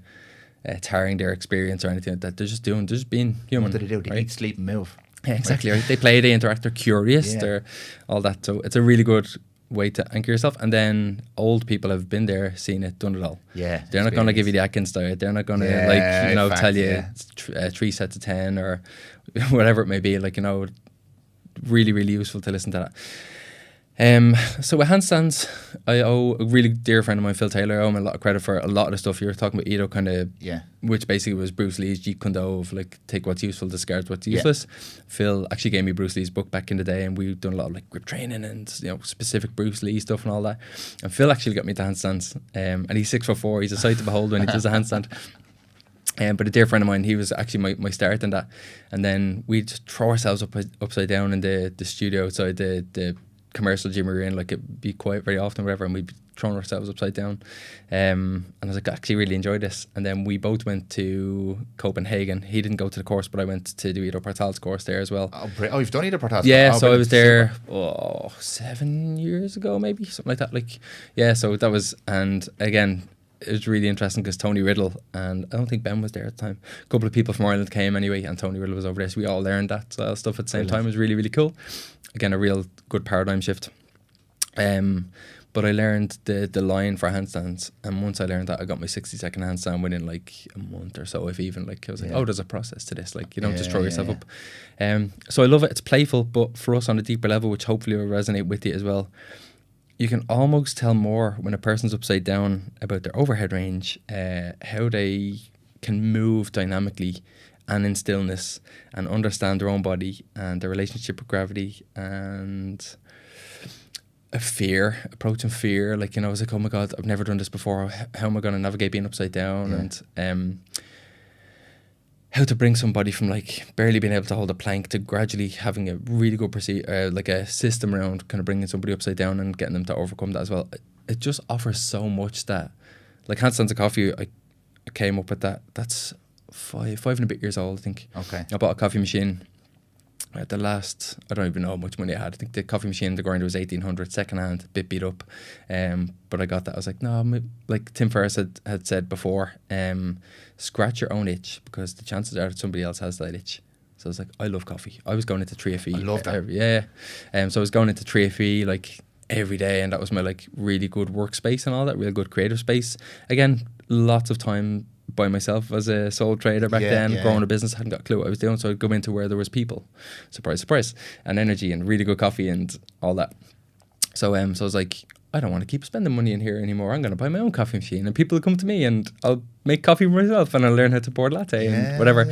tarring their experience or anything like that. They're just being human. What do they do? They eat, sleep, and move. Yeah, exactly. Right. They play, they interact, they're curious, they're all that. So it's a really good way to anchor yourself. And then old people have been there, seen it, done it all. Yeah, they're not going to give you the Atkins diet. They're not going to tell you 3 sets of 10 or whatever it may be. Like, really, really useful to listen to that. So with handstands, I owe a really dear friend of mine, Phil Taylor. I owe him a lot of credit for a lot of the stuff you're talking about, Ido, kind of, which basically was Bruce Lee's Jeet Kune Do of like, take what's useful, discard what's useless. Phil actually gave me Bruce Lee's book back in the day, and we've done a lot of like grip training and specific Bruce Lee stuff and all that. And Phil actually got me to handstands, and he's 6'4". He's a sight to behold when he does a handstand. But a dear friend of mine, he was actually my start in that. And then we'd throw ourselves upside down in the studio outside the commercial gym we were in. Like, it'd be quiet very often, whatever, and we'd be throwing ourselves upside down. And I was like, I actually really enjoyed this. And then we both went to Copenhagen. He didn't go to the course, but I went to do Ido Portal's course there as well. Oh, you've done Ido Portal's? Yeah, so I was there 7 years ago, maybe, something like that. Like, yeah, so that was, and again, it was really interesting because Tony Riddle, and I don't think Ben was there at the time. A couple of people from Ireland came anyway, and Tony Riddle was over there. So we all learned that stuff at the same time. It was really, really cool. Again, a real good paradigm shift. But I learned the line for handstands, and once I learned that, I got my 60-second handstand within like a month or so, if even. Like, I was like, oh, there's a process to this. Like, you don't just throw yourself up. So I love it. It's playful, but for us on a deeper level, which hopefully will resonate with you as well, you can almost tell more when a person's upside down about their overhead range, how they can move dynamically and in stillness and understand their own body and their relationship with gravity and approaching fear. Like, I was like, oh my God, I've never done this before. How am I going to navigate being upside down? And how to bring somebody from like barely being able to hold a plank to gradually having a really good like a system around kind of bringing somebody upside down and getting them to overcome that as well. It just offers so much that, like, handstands of coffee, I came up with that. That's five and a bit years old, I think. Okay. I bought a coffee machine at the last, I don't even know how much money I had. I think the coffee machine, the grinder was 1,800, second hand, a bit beat up. But I got that. I was like, no, like Tim Ferriss had said before, scratch your own itch, because the chances are that somebody else has that itch. So I was like, I love coffee. I was going into 3FE. I love that. So I was going into 3FE like every day, and that was my like really good workspace and all that, real good creative space. Again, lots of time by myself as a sole trader back then, growing a business, hadn't got a clue what I was doing, so I'd go into where there was people, surprise, surprise, and energy and really good coffee and all that. So I was like, I don't want to keep spending money in here anymore. I'm going to buy my own coffee machine, and people will come to me and I'll make coffee for myself, and I'll learn how to pour a latte and whatever.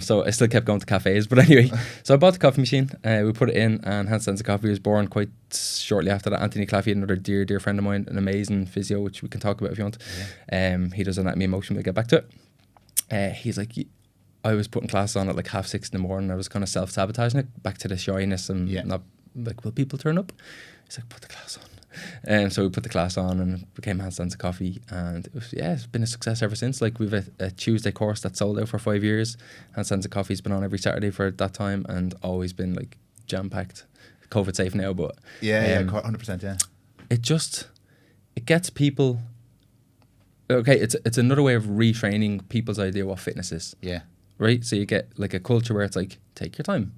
So I still kept going to cafes, but anyway, so I bought the coffee machine, we put it in, and Handstands of Coffee was born quite shortly after that. Anthony Claffey, another dear friend of mine, an amazing physio, which we can talk about if you want. He does anatomy in motion. We'll get back to it. He's like, I was putting classes on at like 6:30 in the morning. I was kind of self-sabotaging it, back to the shyness and not like, will people turn up? He's like, put the class on. And so we put the class on and it became Handstands and Coffee. And it was, it's been a success ever since. Like we've a Tuesday course that sold out for 5 years. Handstands and Coffee's been on every Saturday for that time and always been like jam-packed. COVID safe now, but 100%, yeah. It gets people. Okay, it's another way of retraining people's idea what fitness is. Yeah. Right? So you get like a culture where it's like, take your time,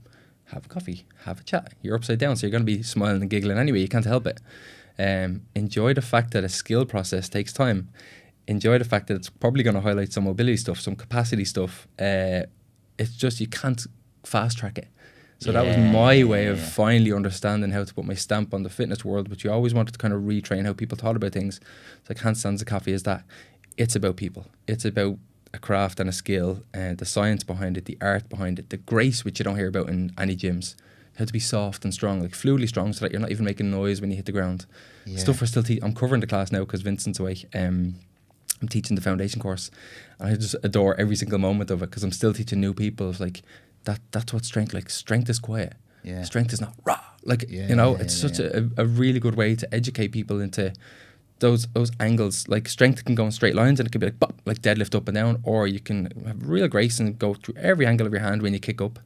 have a coffee, have a chat. You're upside down, so you're going to be smiling and giggling anyway. You can't help it. Enjoy the fact that a skill process takes time. Enjoy the fact that it's probably going to highlight some mobility stuff, some capacity stuff. It's just you can't fast track it. So that was my way of finally understanding how to put my stamp on the fitness world, but you always wanted to kind of retrain how people thought about things. It's like Handstands and Coffee is that. It's about people. It's about a craft and a skill, and the science behind it, the art behind it, the grace, which you don't hear about in any gyms. How to be soft and strong, like fluidly strong, so that you're not even making noise when you hit the ground. Yeah. Stuff we're still I'm covering the class now because Vincent's away. I'm teaching the foundation course, and I just adore every single moment of it because I'm still teaching new people. It's like that's what strength. Like strength is quiet. Yeah. Strength is not raw. Like it's such a really good way to educate people into those angles. Like strength can go in straight lines and it can be like bop, like deadlift up and down, or you can have real grace and go through every angle of your hand when you kick up,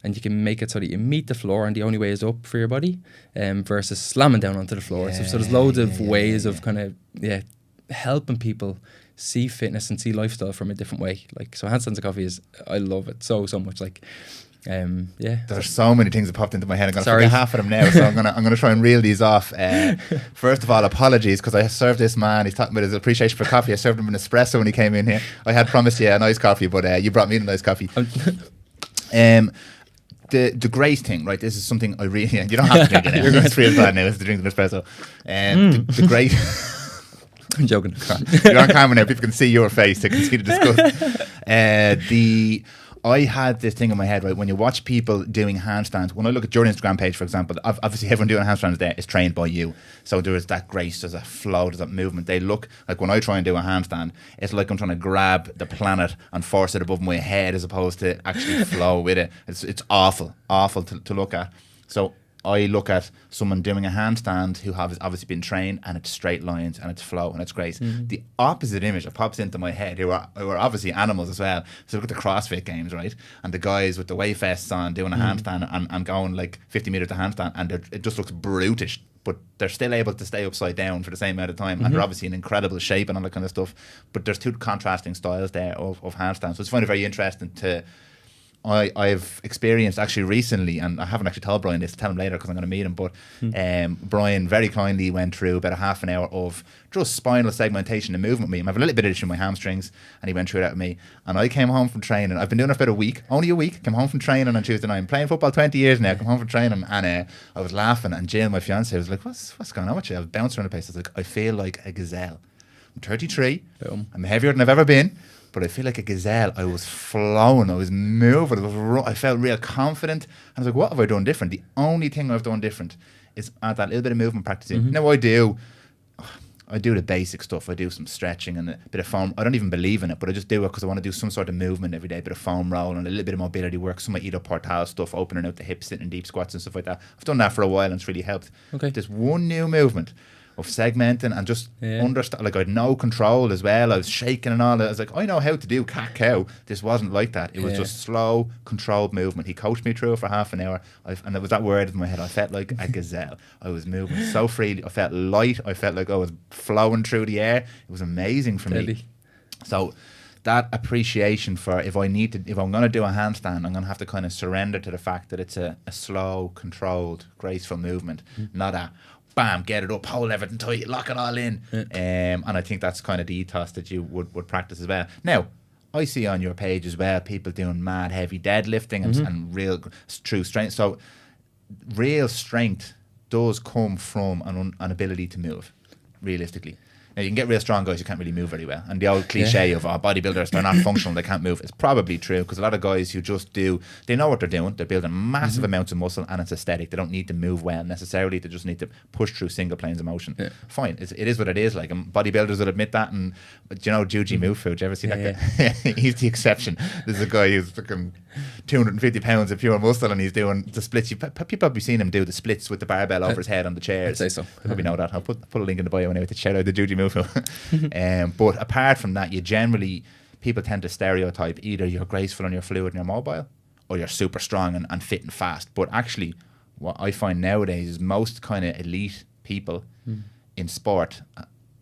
and you can make it so that you meet the floor and the only way is up for your body, versus slamming down onto the floor. So there's loads of ways of kind of helping people see fitness and see lifestyle from a different way. Like so, Handstands and Coffee I love it so much. Like. There's so many things that popped into my head. I'm going to forget half of them now, so I'm going to try and reel these off. First of all, apologies because I served this man. He's talking about his appreciation for coffee. I served him an espresso when he came in here. I had promised you a nice coffee, but you brought me a nice coffee. The grace thing, right? This is something I really. You don't have to drink it now. It's real bad now. It's to drink an espresso. The grace. I'm joking. You're on camera now. People can see your face. They can see the disgust. I had this thing in my head, right? When you watch people doing handstands, when I look at your Instagram page, for example, obviously everyone doing handstands there is trained by you. So there is that grace, there's that flow, there's that movement. They look like when I try and do a handstand, it's like I'm trying to grab the planet and force it above my head as opposed to actually flow with it. It's awful to look at. So I look at someone doing a handstand who has obviously been trained, and it's straight lines and it's flow and it's grace. Mm-hmm. The opposite image that pops into my head, who are obviously animals as well. So look at the CrossFit games, right? And the guys with the weight vests on doing a handstand and going like 50 meters to handstand, and it just looks brutish, but they're still able to stay upside down for the same amount of time, and they're obviously in incredible shape and all that kind of stuff. But there's two contrasting styles there of handstands. So it's find it very interesting to. I've experienced actually recently, and I haven't actually told Brian this, tell him later because I'm going to meet him, but Brian very kindly went through about a half an hour of just spinal segmentation and movement with me. I have a little bit of issue with my hamstrings, and he went through that with me. And I came home from training. I've been doing it for about a week, only a week. Came home from training on Tuesday night. I'm playing football 20 years now. Come home from training, and I was laughing, and Jill, my fiance, was like, what's going on with you? I was bouncing around the place. I was like, I feel like a gazelle. I'm 33. I'm heavier than I've ever been. But I feel like a gazelle. I was flowing, I was moving, I felt real confident. And I was like, what have I done different? The only thing I've done different is add that little bit of movement practicing. Now I do the basic stuff. I do some stretching and a bit of foam. I don't even believe in it, but I just do it because I want to do some sort of movement every day, a bit of foam roll and a little bit of mobility work, some of Ido Portal stuff, opening out the hips, sitting in deep squats and stuff like that. I've done that for a while and it's really helped. Okay. There's one new movement of segmenting and just understand. Like I had no control as well. I was shaking and all that. I was like, I know how to do cat cow. This wasn't like that. It was just slow, controlled movement. He coached me through it for half an hour, and it was that word in my head. I felt like a gazelle. I was moving so freely. I felt light. I felt like I was flowing through the air. It was amazing for me. So that appreciation for if I'm going to do a handstand, I'm going to have to kind of surrender to the fact that it's a slow, controlled, graceful movement, not a bam, get it up, hold everything tight, lock it all in. And I think that's kind of the ethos that you would practice as well. Now, I see on your page as well people doing mad heavy deadlifting and real true strength. So real strength does come from an ability to move, realistically. Now, you can get real strong guys who can't really move very well. And the old cliche of bodybuilders, they're not functional, they can't move, is probably true, because a lot of guys who just they know what they're doing, they're building massive amounts of muscle, and it's aesthetic. They don't need to move well necessarily, they just need to push through single planes of motion. Fine, it is what it is. Like, bodybuilders will admit that, and Juji Mufu, do you ever see that guy? He's the exception. There's a guy who's fucking 250 pounds of pure muscle, and he's doing the splits. People probably seen him do the splits with the barbell over his head on the chairs. I'd say so. You probably know that. I'll put a link in the bio anyway to shout out the Juji Mufu. But apart from that, people tend to stereotype either you're graceful and you're fluid and you're mobile, or you're super strong and fit and fast. But actually, what I find nowadays is most kind of elite people in sport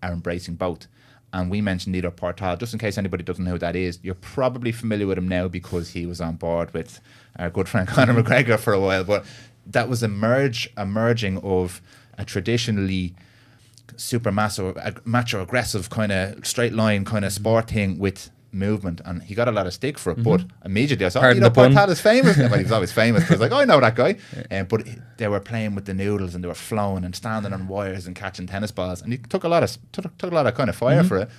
are embracing both. And we mentioned Nido Portal, just in case anybody doesn't know who that is. You're probably familiar with him now because he was on board with our good friend Conor McGregor for a while. But that was a merging of a traditionally super macho aggressive kind of straight line kind of sport thing with movement, and he got a lot of stick for it. But immediately I saw, Portal is famous. Well, he was always famous, but I was like, I know that guy. But they were playing with the noodles and they were flowing and standing on wires and catching tennis balls, and he took a lot of kind of fire for it.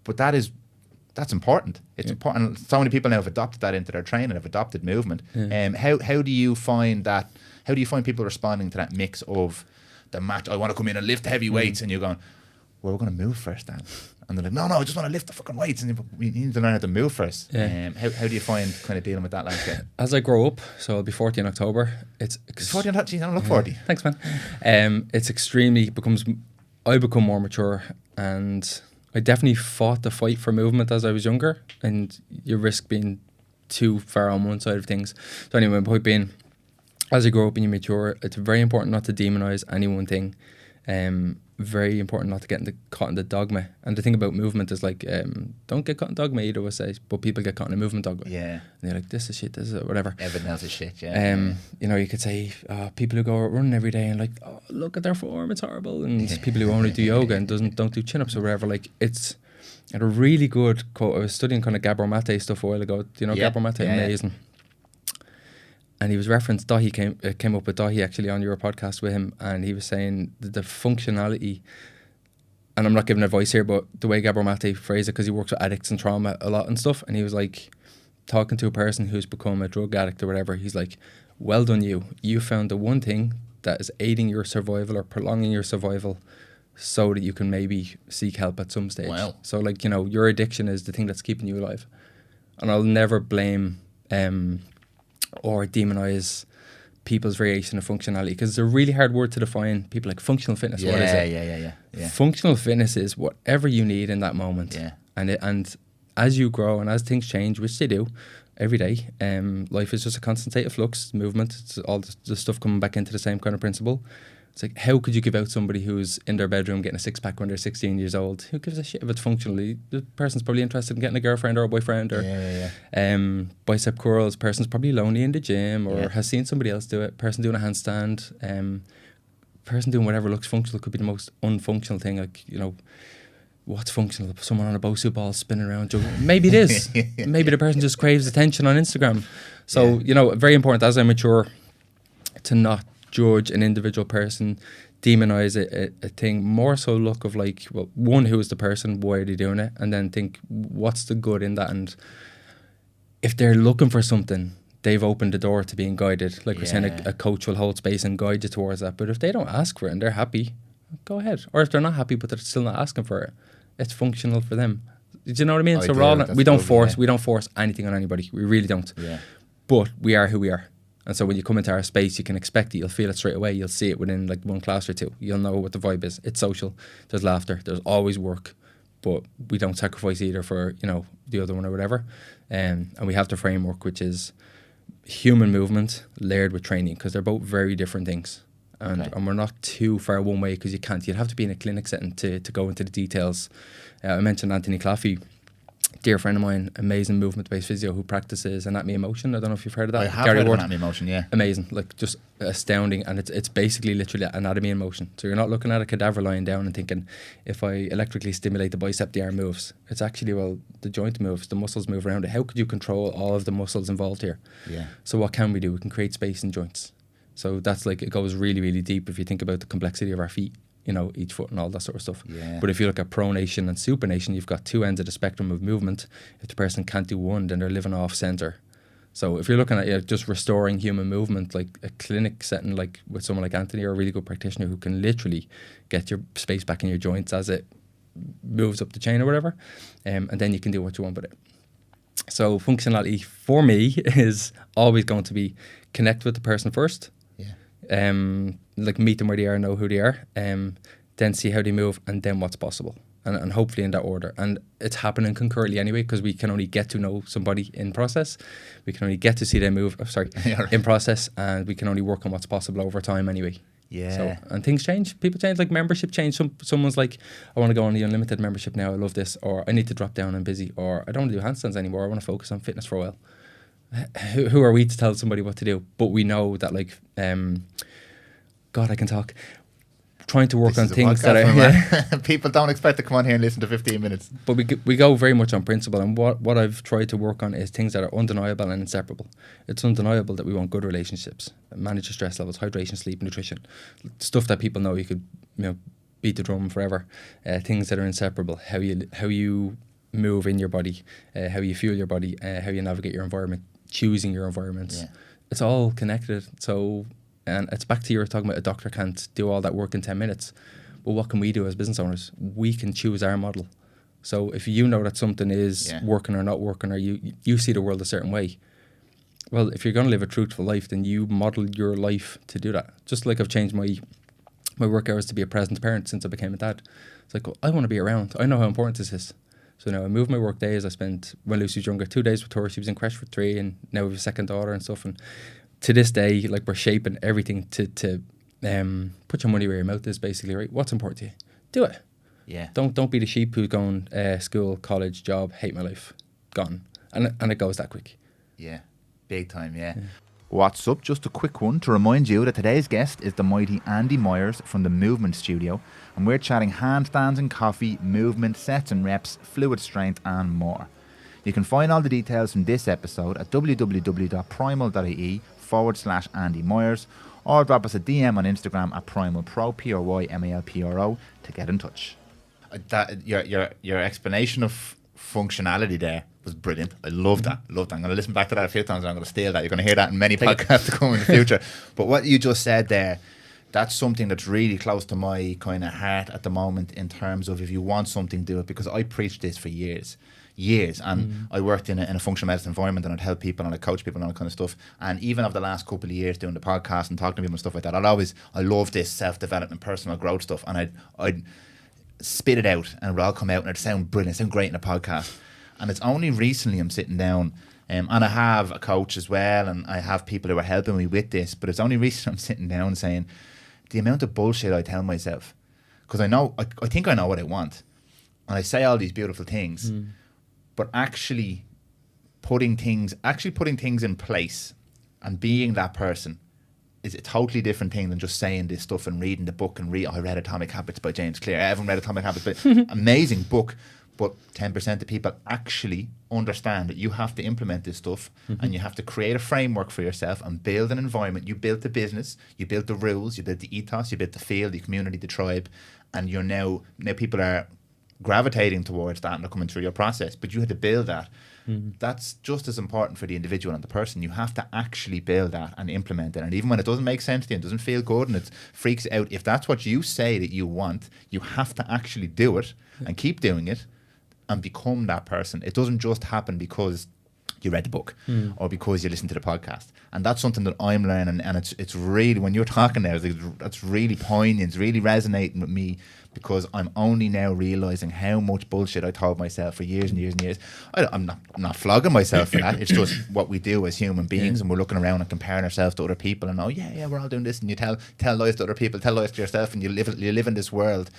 But that's important. It's important. So many people now have adopted that into their training, have adopted movement. How do you find that? How do you find people responding to that mix of the match? I want to come in and lift heavy weights, and you're going, well, we're going to move first, Dan. And they're like, no, I just want to lift the fucking weights, and we need to learn how to move first. How do you find kind of dealing with that landscape? As I grow up, so I'll be 40 in October. It's 40 in October? Geez, I don't look 40. Thanks, man. I become more mature, and I definitely fought the fight for movement as I was younger, and you risk being too far on one side of things. So anyway, my point being, as you grow up and you mature, it's very important not to demonize any one thing. Very important not to get caught in the dogma. And the thing about movement is like, don't get caught in dogma either, would say, but people get caught in a movement dogma. Yeah. And they're like, this is shit, this is whatever. Everything else is shit, yeah. You know, you could say people who go out running every day and like, oh, look at their form, it's horrible. And people who only do yoga and don't do chin-ups or whatever, like it's a really good quote. I was studying kind of Gabor Mate stuff a while ago. Do you know Gabor Mate? Amazing. And he was referenced, Dahi came up with Dahi actually on your podcast with him, and he was saying the functionality, and I'm not giving advice here, but the way Gabor Mate phrased it, because he works with addicts and trauma a lot and stuff, and he was like, talking to a person who's become a drug addict or whatever, he's like, well done you found the one thing that is aiding your survival or prolonging your survival so that you can maybe seek help at some stage. Wow. So like, you know, your addiction is the thing that's keeping you alive. And I'll never blame or demonize people's variation of functionality, because it's a really hard word to define. People like functional fitness. What is it? Yeah. Functional fitness is whatever you need in that moment. Yeah. And as you grow and as things change, which they do every day, life is just a constant state of flux, movement. It's all the stuff coming back into the same kind of principle. It's like, how could you give out somebody who's in their bedroom getting a six-pack when they're 16 years old? Who gives a shit if it's functionally? The person's probably interested in getting a girlfriend or a boyfriend, or bicep curls. Person's probably lonely in the gym or has seen somebody else do it. Person doing a handstand. Person doing whatever looks functional could be the most unfunctional thing. Like, you know, what's functional? Someone on a Bosu ball spinning around. Maybe it is. Maybe the person just craves attention on Instagram. So, you know, very important as I mature to not judge an individual person, demonize a thing, more so look of like, well, one, who is the person, why are they doing it, and then think, what's the good in that? And if they're looking for something, they've opened the door to being guided. Like we're saying, a coach will hold space and guide you towards that. But if they don't ask for it and they're happy, go ahead. Or if they're not happy but they're still not asking for it, it's functional for them. Do you know what I mean? We don't force anything on anybody. We really don't. Yeah. But we are who we are. And so when you come into our space, you can expect it. You'll feel it straight away. You'll see it within like one class or two. You'll know what the vibe is. It's social. There's laughter. There's always work. But we don't sacrifice either for, you know, the other one or whatever. And we have the framework, which is human movement layered with training, because they're both very different things. And we're not too far one way, because you can't. You'd have to be in a clinic setting to go into the details. I mentioned Anthony Claffey, dear friend of mine, amazing movement-based physio who practices anatomy and motion. I don't know if you've heard of that. I have heard of anatomy and motion, yeah. Amazing, like just astounding. And it's basically literally anatomy and motion. So you're not looking at a cadaver lying down and thinking, if I electrically stimulate the bicep, the arm moves. It's actually, well, the joint moves, the muscles move around it. How could you control all of the muscles involved here? Yeah. So what can we do? We can create space in joints. So that's like, it goes really, really deep if you think about the complexity of our feet. You know, each foot and all that sort of stuff. Yeah. But if you look at pronation and supination, you've got two ends of the spectrum of movement. If the person can't do one, then they're living off center. So if you're looking at just restoring human movement, like a clinic setting, like with someone like Anthony, or a really good practitioner who can literally get your space back in your joints as it moves up the chain or whatever, and then you can do what you want with it. So functionality for me is always going to be connect with the person first. Yeah. Like meet them where they are, know who they are, then see how they move, and then what's possible. And hopefully in that order. And it's happening concurrently anyway, because we can only get to know somebody in process. We can only get to see them move, in process, and we can only work on what's possible over time anyway. Yeah. So, and things change. People change, like membership change. Someone's like, I want to go on the unlimited membership now. I love this. Or I need to drop down. I'm busy. Or I don't want to do handstands anymore. I want to focus on fitness for a while. Who are we to tell somebody what to do? But we know that, like, God, I can talk. Trying to work on things that are people don't expect to come on here and listen to 15 minutes. But we go very much on principle, and what I've tried to work on is things that are undeniable and inseparable. It's undeniable that we want good relationships, manage your stress levels, hydration, sleep, nutrition, stuff that people know you could beat the drum forever. Things that are inseparable, how you move in your body, how you fuel your body, how you navigate your environment, choosing your environments. Yeah. It's all connected. So. And it's back to you were talking about a doctor can't do all that work in 10 minutes. But what can we do as business owners? We can choose our model. So if you know that something is working or not working, or you see the world a certain way, well, if you're going to live a truthful life, then you model your life to do that. Just like I've changed my work hours to be a present parent since I became a dad. It's like, well, I want to be around. I know how important this is. So now I move my work days. I spent, when Lucy was younger, 2 days with her. She was in creche for 3, and now we have a second daughter and stuff. And to this day, like, we're shaping everything to put your money where your mouth is, basically, right? What's important to you? Do it. Yeah. Don't be the sheep who's going school, college, job, hate my life, gone, and it goes that quick. Yeah, big time. Yeah. What's up? Just a quick one to remind you that today's guest is the mighty Andy Myers from the Movement Studio, and we're chatting handstands and coffee, movement, sets and reps, fluid strength, and more. You can find all the details from this episode at www.prymal.ie/Andy Myers, or drop us a DM on Instagram at PrymalPro, PRYMALPRO, to get in touch. Your explanation of functionality there was brilliant. I love that. I'm going to listen back to that a few times, and I'm going to steal that. You're going to hear that in many podcasts to come in the future. But what you just said there, that's something that's really close to my kind of heart at the moment, in terms of, if you want something, do it. Because I preached this for years, and I worked in a functional medicine environment, and I'd help people and I'd coach people and all that kind of stuff. And even over the last couple of years doing the podcast and talking to people and stuff like that, I love this self-development, personal growth stuff, and I'd spit it out, and it would all come out, and it'd sound brilliant, sound great in a podcast. And it's only recently I'm sitting down, and I have a coach as well, and I have people who are helping me with this, but it's only recently I'm sitting down saying, the amount of bullshit I tell myself, because I think I know what I want, and I say all these beautiful things, but actually putting things in place and being that person is a totally different thing than just saying this stuff and reading the book. And I read Atomic Habits by James Clear. I haven't read Atomic Habits, but amazing book. But 10% of people actually understand that you have to implement this stuff, and you have to create a framework for yourself and build an environment. You built the business, you built the rules, you built the ethos, you built the field, the community, the tribe, and you're now people are gravitating towards that and they're coming through your process. But you had to build that. That's just as important for the individual and the person. You have to actually build that and implement it. And even when it doesn't make sense to you and doesn't feel good and it freaks out, if that's what you say that you want, you have to actually do it and keep doing it and become that person. It doesn't just happen because you read the book or because you listen to the podcast. And that's something that I'm learning, and it's really, when you're talking there, that's really poignant, it's really resonating with me, because I'm only now realising how much bullshit I told myself for years and years and years. I'm not flogging myself for that. It's just what we do as human beings, and we're looking around and comparing ourselves to other people, and we're all doing this, and you tell lies to other people, tell lies to yourself, and you live in this world.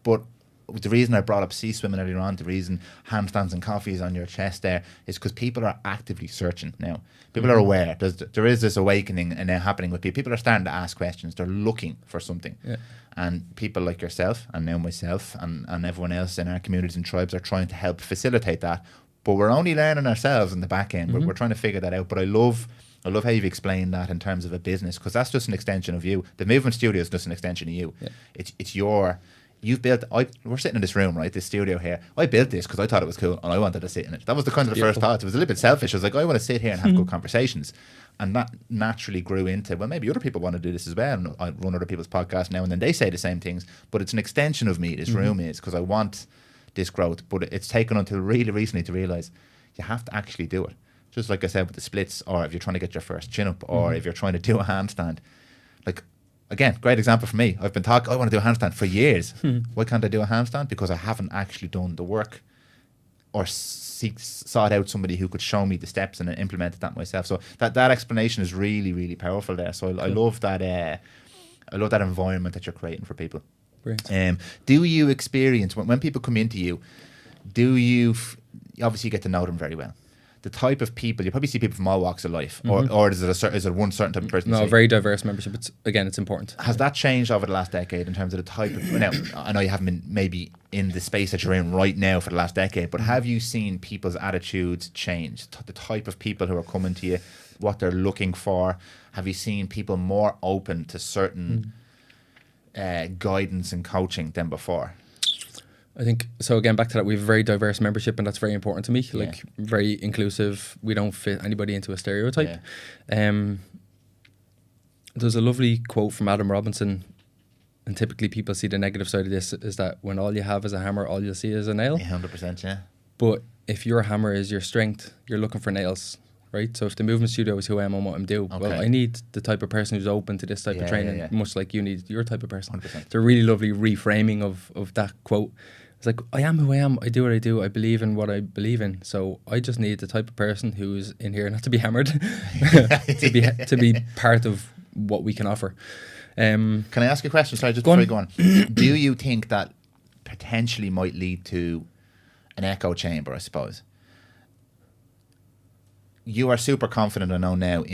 But the reason I brought up sea swimming earlier on, the reason handstands and coffee is on your chest there, is because people are actively searching now. People are aware. There is this awakening and now happening with people. People are starting to ask questions. They're looking for something. Yeah. And people like yourself, and now myself, and everyone else in our communities and tribes are trying to help facilitate that. But we're only learning ourselves in the back end. We're trying to figure that out. But I love how you've explained that in terms of a business, because that's just an extension of you. The Movement Studio is just an extension of you. Yeah. It's your... You've built. We're sitting in this room, right? This studio here. I built this because I thought it was cool and I wanted to sit in it. That was the kind of the first thought. It was a little bit selfish. I was like, I want to sit here and have good conversations, and that naturally grew into, well, maybe other people want to do this as well. And I run other people's podcasts now, and then they say the same things. But it's an extension of me. This room is, because I want this growth. But it's taken until really recently to realise You have to actually do it. Just like I said with the splits, or if you're trying to get your first chin up, or if you're trying to do a handstand. Like, again, great example for me. I've been talking, I want to do a handstand for years. Why can't I do a handstand? Because I haven't actually done the work or sought out somebody who could show me the steps and then implemented that myself. So that explanation is really, really powerful there. So I love that. I love that environment that you're creating for people. Brilliant. Do you experience when people come into you? Do you obviously get to know them very well? The type of people you probably see people from all walks of life, or is it one certain type of person? No, very diverse membership. It's important. Has that changed over the last decade in terms of the type of? Now, I know you haven't been maybe in the space that you're in right now for the last decade, but have you seen people's attitudes change? The type of people who are coming to you, what they're looking for. Have you seen people more open to certain guidance and coaching than before? I think so. Again, back to that, we have a very diverse membership, and that's very important to me. Like, very inclusive. We don't fit anybody into a stereotype. There's a lovely quote from Adam Robinson, and typically people see the negative side of this is that when all you have is a hammer, all you'll see is a nail. 100%, yeah. But if your hammer is your strength, you're looking for nails, right? So if the movement studio is who I am and what I'm doing, well, I need the type of person who's open to this type of training, much like you need your type of person. 100%. It's a really lovely reframing of that quote. It's like, I am who I am, I do what I do, I believe in what I believe in. So I just need the type of person who's in here not to be hammered, to be part of what we can offer. Can I ask you a question? Sorry, just before you go on. Do you think that potentially might lead to an echo chamber, I suppose? You are super confident, I know now,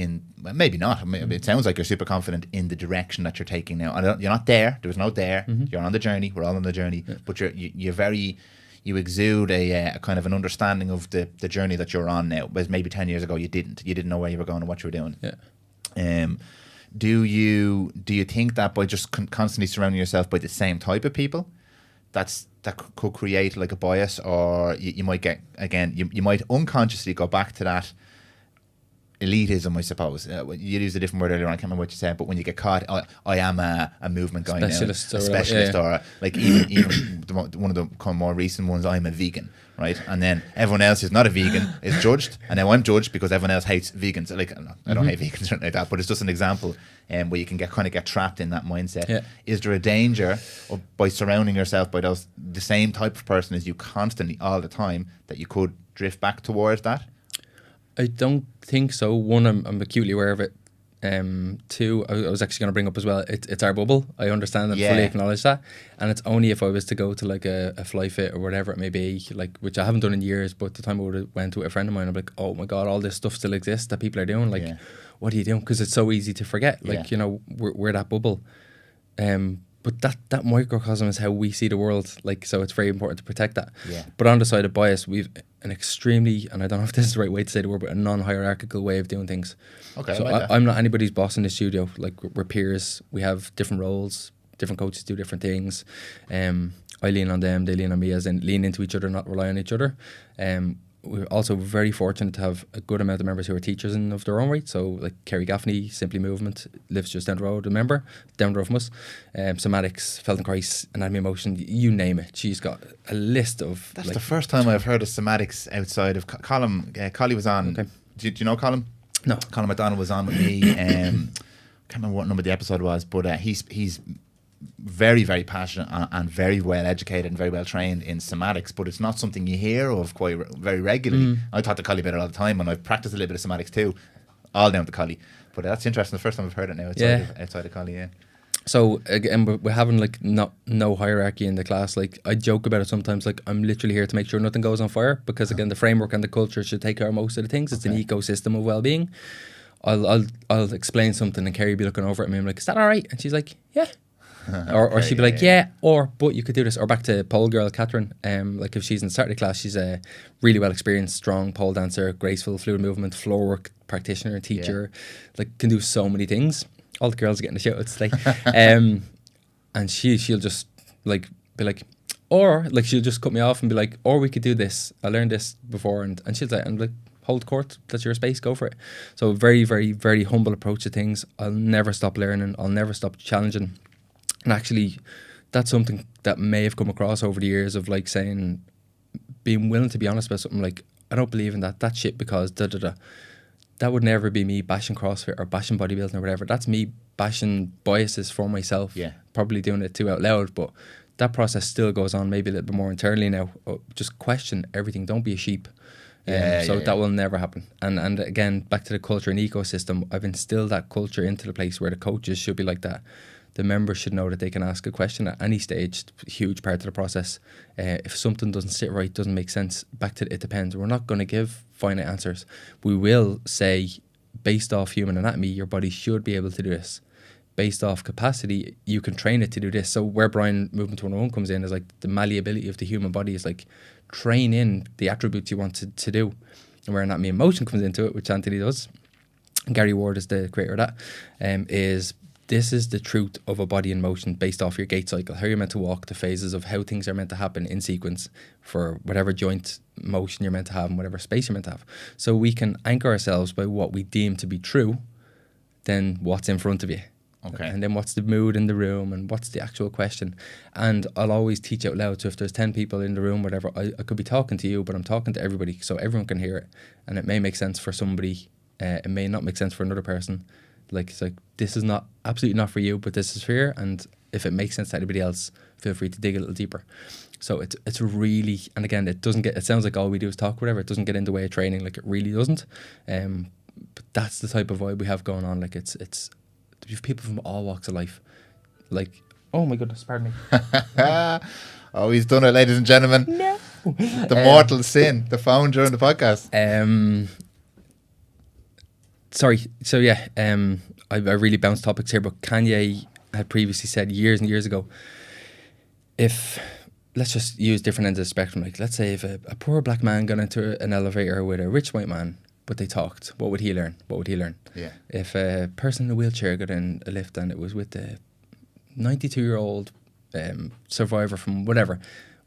maybe not. I mean, it sounds like you're super confident in the direction that you're taking now. You're not there. There was no there. You're on the journey. We're all on the journey. Yeah. But you exude a kind of an understanding of the journey that you're on now. Whereas maybe 10 years ago you didn't. You didn't know where you were going and what you were doing. Yeah. Do you think that by just constantly surrounding yourself by the same type of people, that could create like a bias, or you might get, again, you might unconsciously go back to that elitism, I suppose. You used a different word earlier on, I can't remember what you said, but when you get caught, I am a movement guy specialist, now, a specialist, or like even one of the more recent ones, I'm a vegan, right? And then everyone else who's not a vegan is judged, and now I'm judged because everyone else hates vegans. Like, I don't hate vegans or anything like that, but it's just an example where you can get trapped in that mindset. Yeah. Is there a danger by surrounding yourself by the same type of person as you constantly all the time, that you could drift back towards that? I don't think so. One, I'm acutely aware of it. Two, I was actually going to bring up as well, it's our bubble. I understand and fully acknowledge that. And it's only if I was to go to like a fly fit or whatever it may be, like, which I haven't done in years, but the time I would have went to a friend of mine, I'm like, oh my God, all this stuff still exists that people are doing. Like, what are you doing? Because it's so easy to forget. Like, you know, we're that bubble. But that microcosm is how we see the world. Like, so it's very important to protect that. Yeah. But on the side of bias, we've an extremely, and I don't know if this is the right way to say the word, but a non-hierarchical way of doing things. Okay. So I'm not anybody's boss in the studio. Like, we're peers. We have different roles. Different coaches do different things. I lean on them. They lean on me, as in lean into each other, not rely on each other. We're also very fortunate to have a good amount of members who are teachers in of their own right. So like Kerry Gaffney, Simply Movement, lives just down the road, a member, down the road from us. Somatics, Feldenkrais, Anatomy of Motion, you name it. She's got a list of... That's the first time I've heard of somatics outside of... Collie was on... Okay. Do you know Colin? No. Colin McDonald was on with me. I can't remember what number the episode was, but he's very, very passionate and very well educated and very well trained in somatics, but it's not something you hear of quite very regularly. I talk to Collie about it all the time, and I've practiced a little bit of somatics too, all down to Collie. But that's interesting. The first time I've heard it now outside of Collie. Yeah. So again, we're having like no hierarchy in the class. Like, I joke about it sometimes. Like, I'm literally here to make sure nothing goes on fire, because again, the framework and the culture should take care of most of the things. It's an ecosystem of well-being. I'll explain something, and Kerry will be looking over at me. I'm like, is that all right? And she's like, yeah. Or she'd be like, but you could do this. Or back to pole girl Catherine, like, if she's in Saturday class, she's a really well experienced, strong pole dancer, graceful, fluid movement, floor work practitioner, teacher, like, can do so many things. All the girls are getting the shout outs today. And she'll just like be like, or like, she'll just cut me off and be like, or we could do this, I learned this before, and she'll say, and like, hold court, that's your space, go for it. So very, very, very humble approach to things. I'll never stop learning, I'll never stop challenging. And actually, that's something that may have come across over the years, of like saying, being willing to be honest about something. Like, I don't believe in that shit because that would never be me bashing CrossFit or bashing bodybuilding or whatever. That's me bashing biases for myself. Yeah. Probably doing it too out loud, but that process still goes on maybe a little bit more internally now. Just question everything. Don't be a sheep. That will never happen. And again, back to the culture and ecosystem, I've instilled that culture into the place where the coaches should be like that. The members should know that they can ask a question at any stage. A huge part of the process. If something doesn't sit right, doesn't make sense, back to it depends. We're not going to give finite answers. We will say, based off human anatomy, your body should be able to do this. Based off capacity, you can train it to do this. So where Brian Movement 101 comes in is like the malleability of the human body is like train in the attributes you want to do. And where anatomy and motion comes into it, which Anthony does, and Gary Ward is the creator of that, is this is the truth of a body in motion based off your gait cycle, how you're meant to walk, the phases of how things are meant to happen in sequence for whatever joint motion you're meant to have and whatever space you're meant to have. So we can anchor ourselves by what we deem to be true, then what's in front of you. Okay. And then what's the mood in the room and what's the actual question. And I'll always teach out loud. So if there's 10 people in the room, whatever, I could be talking to you, but I'm talking to everybody so everyone can hear it. And it may make sense for somebody. It may not make sense for another person. Like, it's like, this is not absolutely not for you, but this is for you. And if it makes sense to anybody else, feel free to dig a little deeper. So it's really, and again, it sounds like all we do is talk, whatever. It doesn't get in the way of training, like it really doesn't. But that's the type of vibe we have going on. Like it's we have people from all walks of life. Like, oh my goodness, pardon me. Oh, he's done it, ladies and gentlemen. No. The mortal sin, the phone during the podcast. Sorry. So yeah, I really bounced topics here, but Kanye had previously said years and years ago, if, let's just use different ends of the spectrum. Like, let's say if a poor black man got into an elevator with a rich white man, but they talked, what would he learn? Yeah. If a person in a wheelchair got in a lift and it was with a 92-year-old survivor from whatever,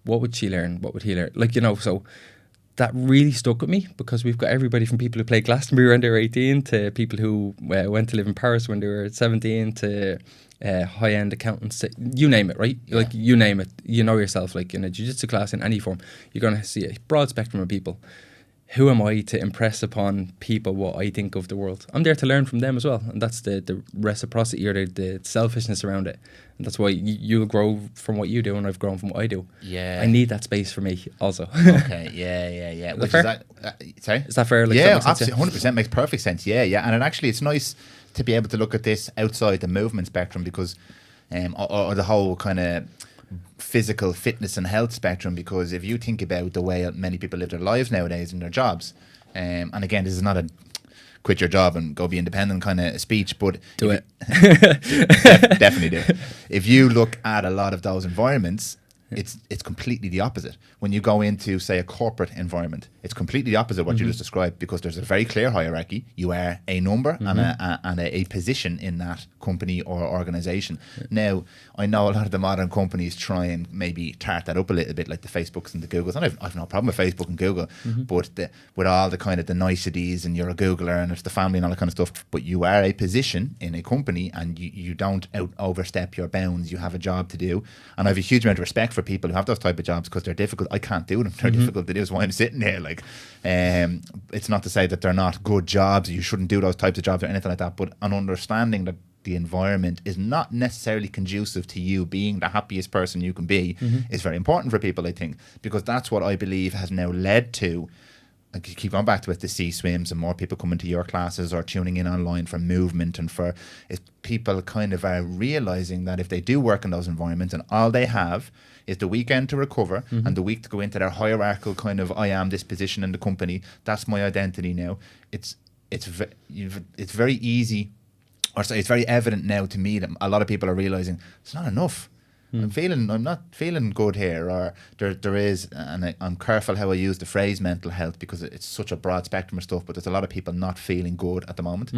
what would she learn? What would he learn? Like, so that really stuck with me because we've got everybody from people who played Glastonbury when they were 18 to people who went to live in Paris when they were 17 to high-end accountants, you name it, right? Yeah. Like, you name it. You know yourself, like in a jiu-jitsu class in any form, you're going to see a broad spectrum of people. Who am I to impress upon people what I think of the world? I'm there to learn from them as well. And that's the reciprocity or the selfishness around it. And that's why you'll grow from what you do and I've grown from what I do. Yeah. I need that space for me also. Okay, yeah. Is that fair? Sorry? Is that fair? Like, Yeah, that makes sense, absolutely, 100% makes perfect sense. Yeah. And it's nice to be able to look at this outside the movement spectrum because, or the whole kind of physical fitness and health spectrum, because if you think about the way many people live their lives nowadays in their jobs, and again, this is not a quit your job and go be independent kind of speech, but do it. Definitely do. If you look at a lot of those environments, it's completely the opposite. When you go into, say, a corporate environment, it's completely the opposite of what you just described, because there's a very clear hierarchy. You are a number and a position in that company or organization. Now, I know a lot of the modern companies try and maybe tart that up a little bit, like the Facebooks and the Googles. And I've no problem with Facebook and Google, but with all the kind of the niceties, and you're a Googler and it's the family and all that kind of stuff, but you are a position in a company and you don't overstep your bounds. You have a job to do. And I have a huge amount of respect for people who have those type of jobs because they're difficult. I can't do them. They're difficult to do. That's why I'm sitting here. Like, it's not to say that they're not good jobs. You shouldn't do those types of jobs or anything like that. But an understanding that the environment is not necessarily conducive to you being the happiest person you can be is very important for people, I think, because that's what I believe has now led to. I keep going back to it, the C-swims and more people coming to your classes or tuning in online for movement, and for people kind of are realizing that if they do work in those environments and all they have is the weekend to recover and the week to go into their hierarchical kind of, I am this position in the company, that's my identity now. It's very easy, or sorry, it's very evident now to me that a lot of people are realizing it's not enough. I'm not feeling good here, or there is, and I'm careful how I use the phrase mental health because it's such a broad spectrum of stuff, but there's a lot of people not feeling good at the moment.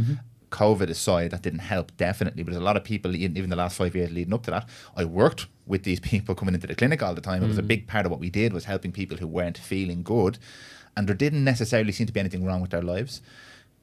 COVID aside, that didn't help, definitely, but there's a lot of people, even the last 5 years leading up to that, I worked with these people coming into the clinic all the time. It was a big part of what we did, was helping people who weren't feeling good, and there didn't necessarily seem to be anything wrong with their lives.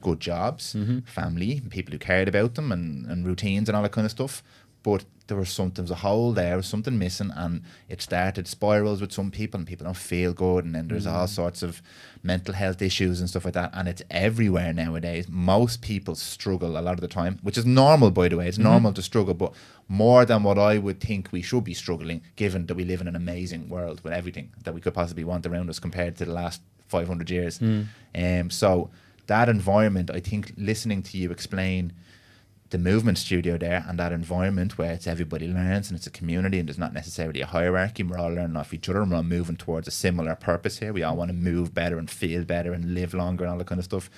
Good jobs, family, people who cared about them, and routines and all that kind of stuff. but there was a hole there, something missing, and it started spirals with some people, and people don't feel good, and then there's all sorts of mental health issues and stuff like that, and it's everywhere nowadays. Most people struggle a lot of the time, which is normal, by the way. It's normal to struggle, but more than what I would think we should be struggling, given that we live in an amazing world with everything that we could possibly want around us compared to the last 500 years. So that environment, I think, listening to you explain the movement studio there, and that environment where it's everybody learns and it's a community and there's not necessarily a hierarchy, we're all learning off each other and we're all moving towards a similar purpose here. We all want to move better and feel better and live longer and all that kind of stuff,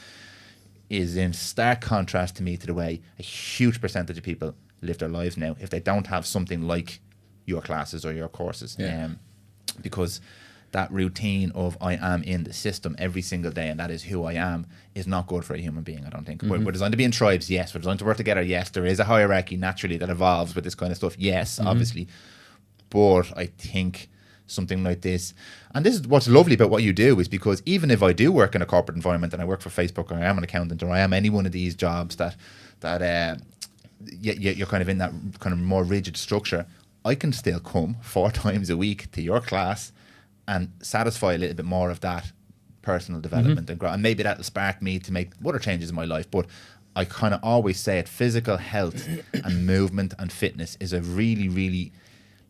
is in stark contrast to me to the way a huge percentage of people live their lives now if they don't have something like your classes or your courses. Because that routine of I am in the system every single day and that is who I am is not good for a human being, I don't think. We're designed to be in tribes, yes. We're designed to work together, yes. There is a hierarchy naturally that evolves with this kind of stuff, yes, obviously. But I think something like this, and this is what's lovely about what you do, is because even if I do work in a corporate environment and I work for Facebook, or I am an accountant, or I am any one of these jobs that you're kind of in that kind of more rigid structure, I can still come 4 times a week to your class and satisfy a little bit more of that personal development and growth. And maybe that'll spark me to make other changes in my life. But I kind of always say it, physical health and movement and fitness is a really, really,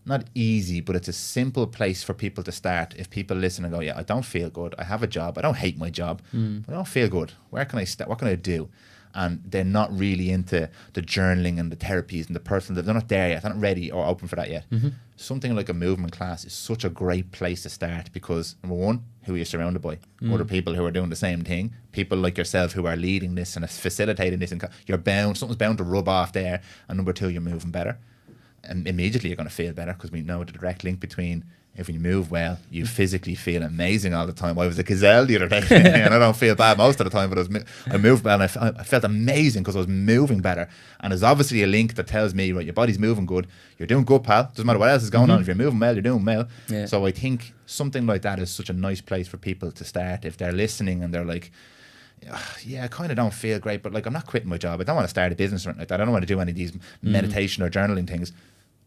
not easy, but it's a simple place for people to start. If people listen and go, yeah, I don't feel good. I have a job. I don't hate my job. But I don't feel good. Where can I start? What can I do? And they're not really into the journaling and the therapies and the personal. They're not there yet. They're not ready or open for that yet. Something like a movement class is such a great place to start because, number one, who you're surrounded by, other people who are doing the same thing, people like yourself who are leading this and facilitating this, and something's bound to rub off there. And number two, you're moving better, and immediately you're going to feel better because we know the direct link between, if you move well, you physically feel amazing all the time. I was a gazelle the other day, and I don't feel bad most of the time, but I moved well, and I felt amazing because I was moving better. And there's obviously a link that tells me, right, your body's moving good, you're doing good, pal. Doesn't matter what else is going on. If you're moving well, you're doing well. Yeah. So I think something like that is such a nice place for people to start if they're listening and they're like, yeah, I kind of don't feel great, but like I'm not quitting my job. I don't want to start a business or anything like that. I don't want to do any of these meditation or journaling things.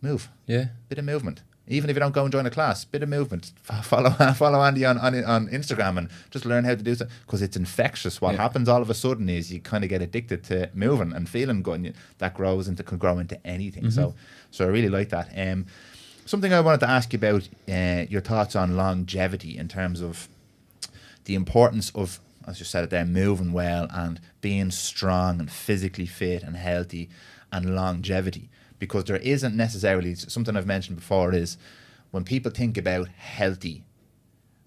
Move. Yeah. Bit of movement. Even if you don't go and join a class, bit of movement. Follow Andy on Instagram and just learn how to do so, because it's infectious. What happens all of a sudden is you kind of get addicted to moving and feeling good, and that can grow into anything. So I really like that. Something I wanted to ask you about, your thoughts on longevity in terms of the importance of, as you said it there, moving well and being strong and physically fit and healthy, and longevity. Because there isn't necessarily, something I've mentioned before is, when people think about healthy,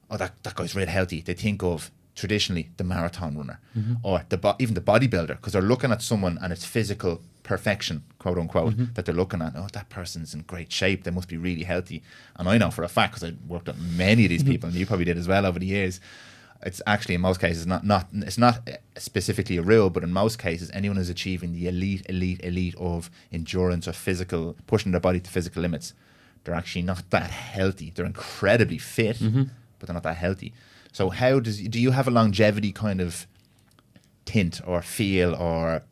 oh, that guy's real healthy, they think of traditionally the marathon runner or even the bodybuilder, because they're looking at someone and it's physical perfection, quote unquote, that they're looking at. Oh, that person's in great shape, they must be really healthy. And I know for a fact, because I worked with many of these people, and you probably did as well over the years, it's actually in most cases it's not specifically a rule, but in most cases anyone who's achieving the elite of endurance or physical, pushing their body to physical limits, they're actually not that healthy. They're incredibly fit, but they're not that healthy. So do you have a longevity kind of tint or feel or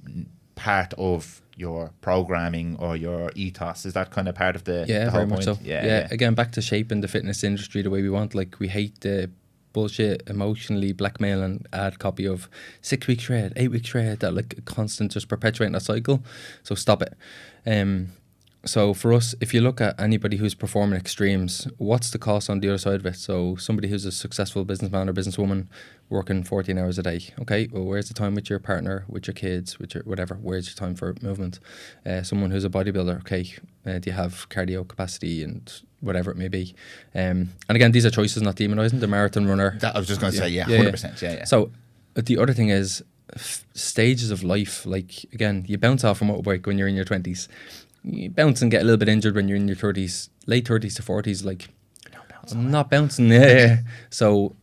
part of your programming or your ethos? Is that kind of part of the whole very point? Much so. Yeah. Again, back to shaping the fitness industry the way we want. Like, we hate the bullshit, emotionally blackmailing ad copy of 6 week shred, 8 week shred, that like constant just perpetuating that cycle. So stop it. So for us, if you look at anybody who's performing extremes, what's the cost on the other side of it? So somebody who's a successful businessman or businesswoman working 14 hours a day. Okay, well, where's the time with your partner, with your kids, with your whatever? Where's your time for movement? Someone who's a bodybuilder, okay, do you have cardio capacity and whatever it may be? And again, these are choices, not demonising. The marathon runner. That I was just going to say, 100%. Yeah. So the other thing is stages of life. Like, again, you bounce off a motorbike when you're in your 20s. You bounce and get a little bit injured when you're in your 30s, late 30s to 40s. Like, I'm not bouncing. Yeah. So,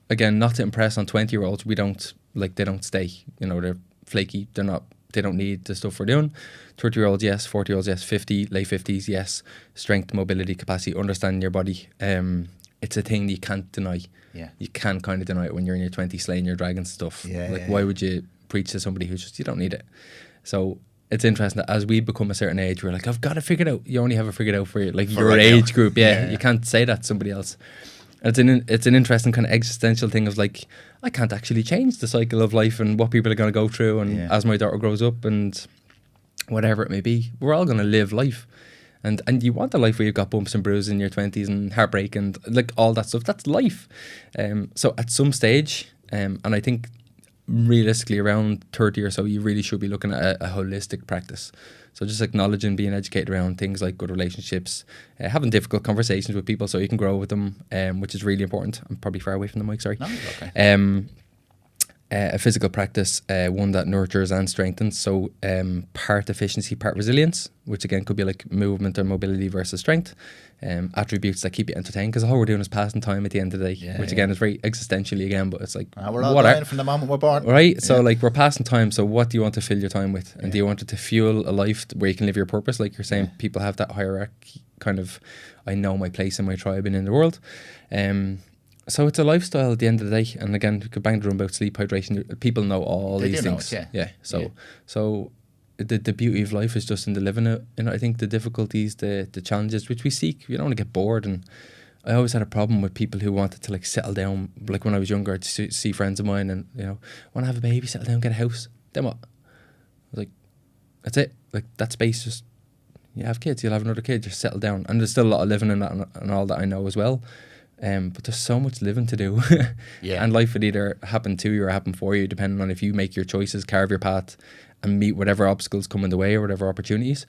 again, not to impress on 20-year-olds, they don't stay. They're flaky. They don't need the stuff we're doing. 30-year-olds, yes. 40-year-olds, yes. 50, late 50s, yes. Strength, mobility, capacity, understanding your body. It's a thing you can't deny. Yeah. You can kind of deny it when you're in your 20s slaying your dragons and stuff. Yeah. Why would you preach to somebody who's just, you don't need it? So it's interesting that as we become a certain age, we're like, I've got it figured out. You only have it figured out for like For your right age now. group. Yeah. You can't say that to somebody else. And it's an interesting kind of existential thing of like, I can't actually change the cycle of life and what people are going to go through. And as my daughter grows up and whatever it may be, we're all going to live life. And you want a life where you've got bumps and bruises in your 20s and heartbreak and like all that stuff. That's life. So at some stage, and I think realistically around 30 or so, you really should be looking at a holistic practice. So just acknowledging, being educated around things like good relationships, having difficult conversations with people so you can grow with them, which is really important. I'm probably far away from the mic, sorry. No, okay. A physical practice, one that nurtures and strengthens. So part efficiency, part resilience, which again could be like movement or mobility versus strength. Attributes that keep you entertained, because all we're doing is passing time at the end of the day, which again is very existentially again, but it's like We're all dying from the moment we're born. Right? So like we're passing time, so what do you want to fill your time with? And do you want it to fuel a life where you can live your purpose? Like you're saying, people have that hierarchy kind of, I know my place in my tribe and in the world. So it's a lifestyle at the end of the day. And again, we could bang the drum about sleep, hydration. People know all these things. So the beauty of life is just in the living it. And I think the difficulties, the challenges which we seek, you don't want to get bored. And I always had a problem with people who wanted to like settle down. Like when I was younger, I'd see friends of mine and, you know, want to have a baby, settle down, get a house. Then what? I was like, that's it. Like that space, just, you have kids, you'll have another kid, just settle down. And there's still a lot of living in that and all that I know as well. But there's so much living to do. And life would either happen to you or happen for you, depending on if you make your choices, carve your path, and meet whatever obstacles come in the way or whatever opportunities,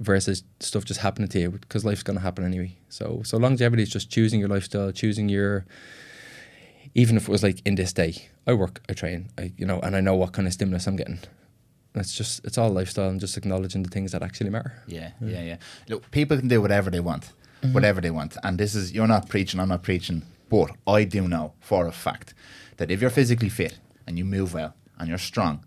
versus stuff just happening to you, because life's going to happen anyway. So longevity is just choosing your lifestyle, choosing your, even if it was like in this day, I work, I train, and I know what kind of stimulus I'm getting. It's all lifestyle and just acknowledging the things that actually matter. Yeah. Look, people can do whatever they want. Whatever they want. And this is, you're not preaching, I'm not preaching, but I do know for a fact that if you're physically fit and you move well and you're strong,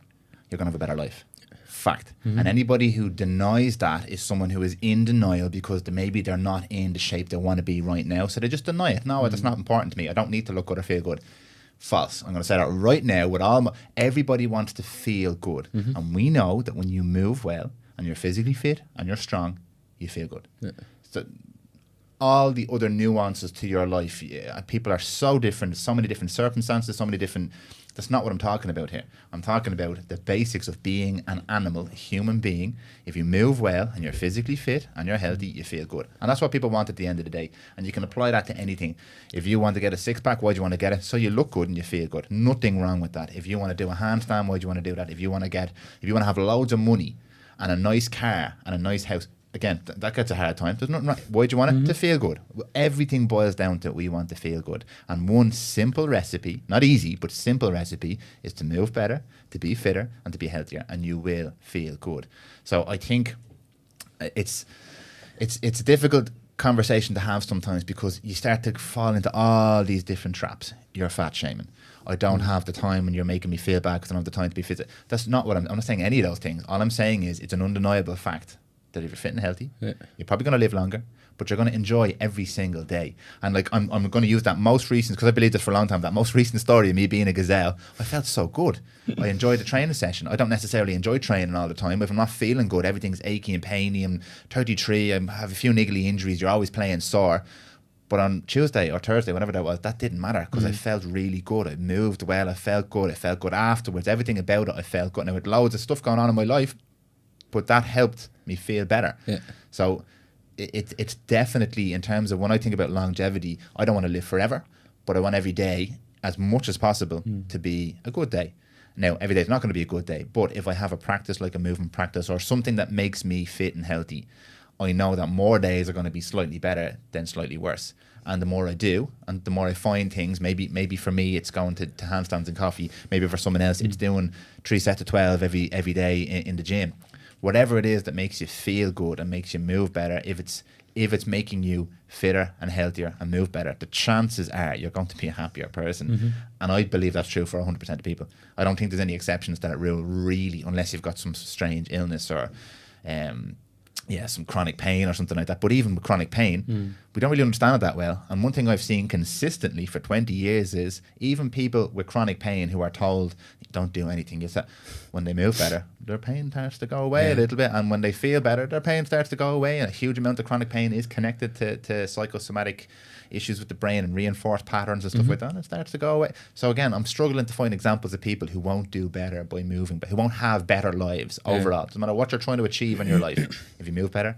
you're going to have a better life. Fact. And anybody who denies that is someone who is in denial because maybe they're not in the shape they want to be right now. So they just deny it. No, that's not important to me. I don't need to look good or feel good. False. I'm going to say that right now with everybody wants to feel good. And we know that when you move well and you're physically fit and you're strong, you feel good. So all the other nuances to your life, people are so different, so many different circumstances, so many different. That's not what I'm talking about here. I'm talking about the basics of being an animal, a human being. If you move well and you're physically fit and you're healthy, you feel good. And that's what people want at the end of the day. And you can apply that to anything. If you want to get a six-pack, why do you want to get it? So you look good and you feel good. Nothing wrong with that. If you want to do a handstand, why do you want to do that? If you want to have loads of money and a nice car and a nice house, again, that gets a hard time. There's nothing right. Why do you want it? To feel good. Everything boils down to we want to feel good. And one simple recipe, not easy, but simple recipe, is to move better, to be fitter, and to be healthier. And you will feel good. So I think it's a difficult conversation to have sometimes because you start to fall into all these different traps. You're fat shaming. I don't have the time when you're making me feel bad because I don't have the time to be fit. That's not what I'm not saying any of those things. All I'm saying is it's an undeniable fact that if you're fit and healthy, you're probably going to live longer, but you're going to enjoy every single day. And like I'm going to use that most recent, because I believed this for a long time, that most recent story of me being a gazelle. I felt so good. I enjoyed the training session. I don't necessarily enjoy training all the time. If I'm not feeling good, everything's achy and painy. I'm 33. I have a few niggly injuries. You're always playing sore. But on Tuesday or Thursday, whatever that was, that didn't matter because I felt really good. I moved well. I felt good. I felt good afterwards. Everything about it, I felt good. Now, with loads of stuff going on in my life, but that helped me feel better. So it's definitely, in terms of when I think about longevity, I don't want to live forever, but I want every day as much as possible to be a good day. Now, every day is not going to be a good day, but if I have a practice like a movement practice or something that makes me fit and healthy, I know that more days are going to be slightly better than slightly worse. And the more I do, and the more I find things, maybe for me it's going to handstands and coffee. Maybe for someone else it's doing 3 sets of 12 every day in the gym. Whatever it is that makes you feel good and makes you move better, if it's making you fitter and healthier and move better, the chances are you're going to be a happier person. And I believe that's true for 100% of people. I don't think there's any exceptions to that rule, really, unless you've got some strange illness or some chronic pain or something like that. But even with chronic pain, we don't really understand it that well. And one thing I've seen consistently for 20 years is even people with chronic pain who are told, don't do anything, when they move better, their pain starts to go away a little bit. And when they feel better, their pain starts to go away. And a huge amount of chronic pain is connected to psychosomatic issues with the brain and reinforced patterns and stuff like that, and it starts to go away. So again, I'm struggling to find examples of people who won't do better by moving, but who won't have better lives overall. Doesn't matter what you're trying to achieve in your life. If you move better,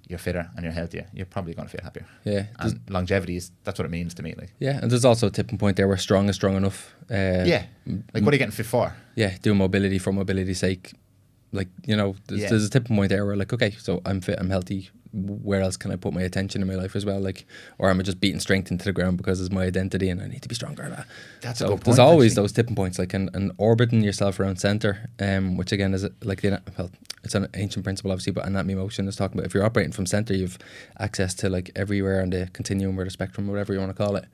you're fitter and you're healthier, you're probably going to feel happier. Yeah. And longevity that's what it means to me. Like. Yeah, and there's also a tipping point there where strong is strong enough. Like what are you getting fit for? Yeah, do mobility for mobility's sake. Like, there's a tipping point there where like, okay, so I'm fit, I'm healthy. Where else can I put my attention in my life as well? Like, or am I just beating strength into the ground because it's my identity and I need to be stronger? That's a good point. There's always those tipping points, like and orbiting yourself around center, which again is like it's an ancient principle obviously, but anatomy motion is talking about if you're operating from center, you've access to like everywhere on the continuum or the spectrum, whatever you want to call it.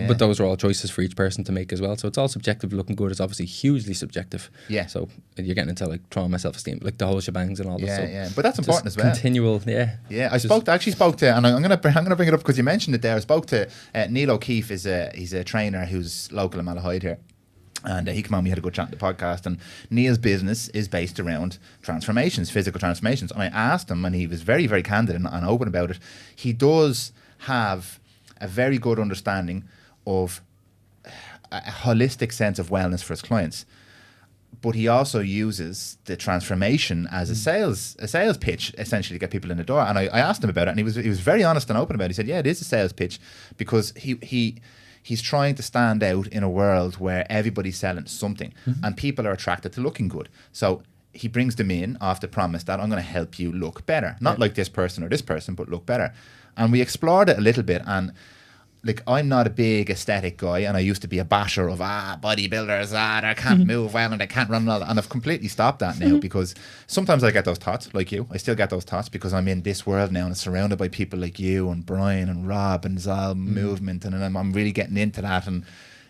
But those are all choices for each person to make as well. So it's all subjective. Looking good is obviously hugely subjective. Yeah. So you're getting into like trauma, self-esteem, like the whole shebangs and all that. Yeah. But that's important as well. Continual. Yeah. Yeah. I actually spoke to, and I'm gonna bring it up because you mentioned it there. I spoke to Neil O'Keefe. He's a trainer who's local in Malahide here. And he came on, we had a good chat on the podcast, and Neil's business is based around transformations, physical transformations. And I asked him, and he was very, very candid and open about it. He does have a very good understanding of a holistic sense of wellness for his clients, but he also uses the transformation as a sales pitch essentially to get people in the door. And I asked him about it, and he was very honest and open about it. He said, "Yeah, it is a sales pitch because he's trying to stand out in a world where everybody's selling something, and people are attracted to looking good." So he brings them in off the promise that I'm going to help you look better, not like this person or this person, but look better. And we explored it a little bit, and like I'm not a big aesthetic guy, and I used to be a basher of bodybuilders, they can't move well and they can't run and all that. And I've completely stopped that now because sometimes I get those thoughts, like you. I still get those thoughts because I'm in this world now and it's surrounded by people like you and Brian and Rob and Zal movement, and I'm really getting into that, and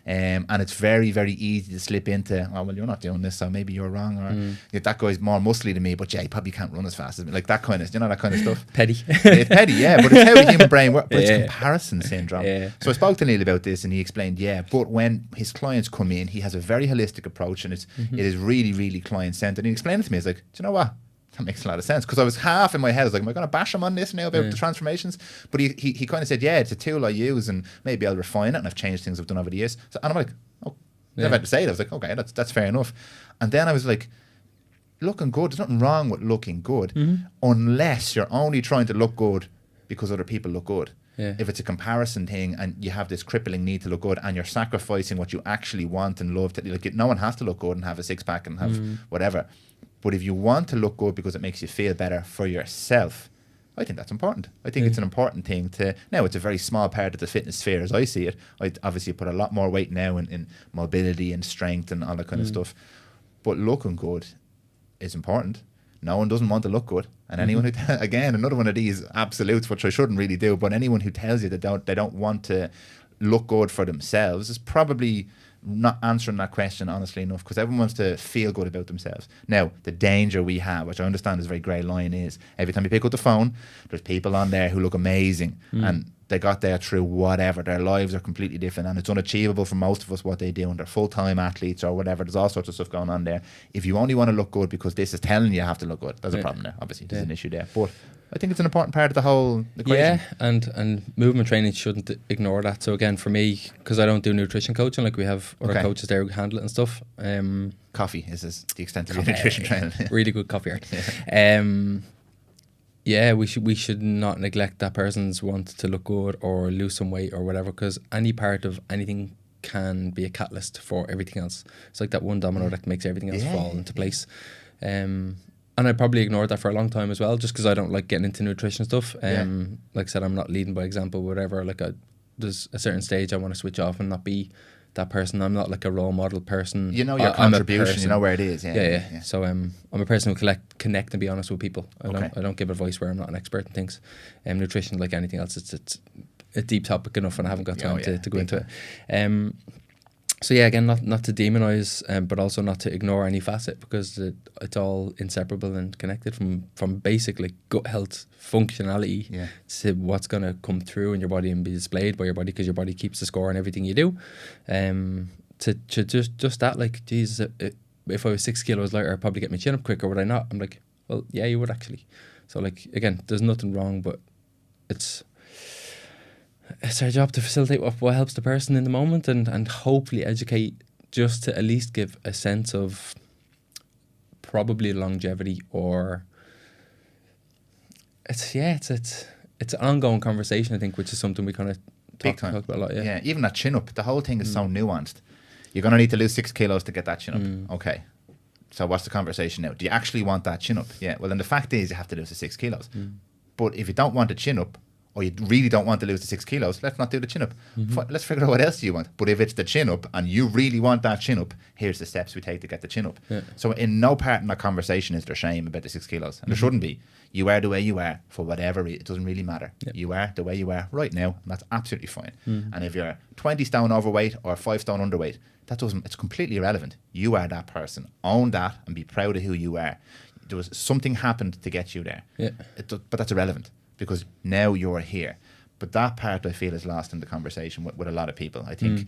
it's very, very easy to slip into, oh, well, you're not doing this, so maybe you're wrong, or that guy's more muscly than me, but yeah, he probably can't run as fast as me, like that kind of, that kind of stuff. Petty. It's petty, yeah, but it's how the human brain works, but it's comparison syndrome. Yeah. So I spoke to Neil about this, and he explained, but when his clients come in, he has a very holistic approach, and it is really, really client-centered. And he explained it to me, he's like, do you know what? That makes a lot of sense, because I was half in my head, I was like, am I going to bash him on this now about the transformations? But he kind of said, yeah, it's a tool I use, and maybe I'll refine it, and I've changed things I've done over the years. So, and I'm like, oh, never had to say it. I was like, okay, that's fair enough. And then I was like, looking good, there's nothing wrong with looking good, unless you're only trying to look good because other people look good. Yeah. If it's a comparison thing and you have this crippling need to look good and you're sacrificing what you actually want and love, no one has to look good and have a six-pack and have whatever. But if you want to look good because it makes you feel better for yourself, I think that's important. I think it's an important thing to... Now, it's a very small part of the fitness sphere as I see it. I obviously put a lot more weight now in mobility and strength and all that kind of stuff. But looking good is important. No one doesn't want to look good. And anyone who... Again, another one of these absolutes, which I shouldn't really do, but anyone who tells you that they don't want to look good for themselves is probably... not answering that question honestly enough, because everyone wants to feel good about themselves. Now, the danger we have, which I understand is a very grey line, is every time you pick up the phone, there's people on there who look amazing and they got there through whatever. Their lives are completely different and it's unachievable for most of us what they do, and they're full-time athletes or whatever. There's all sorts of stuff going on there. If you only want to look good because this is telling you have to look good, there's a problem there. Obviously, there's an issue there. But I think it's an important part of the whole equation. Yeah, and movement training shouldn't ignore that. So again, for me, because I don't do nutrition coaching, like we have other coaches there who handle it and stuff. Coffee is the extent of your nutrition training. Really good coffee art. We should not neglect that person's want to look good or lose some weight or whatever, because any part of anything can be a catalyst for everything else. It's like that one domino that makes everything else fall into place. And I probably ignored that for a long time as well, just because I don't like getting into nutrition stuff. Like I said, I'm not leading by example, whatever. Like there's a certain stage I want to switch off and not be that person. I'm not like a role model person. You know your contribution, you know where it is. Yeah. So I'm a person who connect and be honest with people. I don't give advice where I'm not an expert in things. Nutrition, like anything else, it's a deep topic enough, and I haven't got time to go into it. So yeah, again, not to demonize, but also not to ignore any facet, because it's all inseparable and connected from basic like gut health functionality to what's going to come through in your body and be displayed by your body, because your body keeps the score on everything you do. To just that, like, Jesus, if I was 6 kilos lighter, I'd probably get my chin up quicker. Would I not? I'm like, well, yeah, you would actually. So like, again, there's nothing wrong, but it's our job to facilitate what helps the person in the moment, and hopefully educate, just to at least give a sense of probably longevity, or it's an ongoing conversation, I think, which is something we kind of talk about a lot. Yeah, even that chin up, the whole thing is so nuanced. You're going to need to lose 6 kilos to get that chin up. Okay. So what's the conversation now? Do you actually want that chin up? Yeah. Well, then the fact is you have to lose the 6 kilos. But if you don't want the chin up, or you really don't want to lose the 6 kilos, let's not do the chin up. Let's figure out what else you want. But if it's the chin up and you really want that chin up, here's the steps we take to get the chin up. Yeah. So in no part in that conversation is there shame about the 6 kilos. And there shouldn't be. You are the way you are for whatever reason. It doesn't really matter. Yep. You are the way you are right now, and that's absolutely fine. And if you're 20 stone overweight or 5 stone underweight, it's completely irrelevant. You are that person. Own that and be proud of who you are. There was something happened to get you there. Yeah. But that's irrelevant, because now you're here. But that part, I feel, is lost in the conversation with a lot of people. I think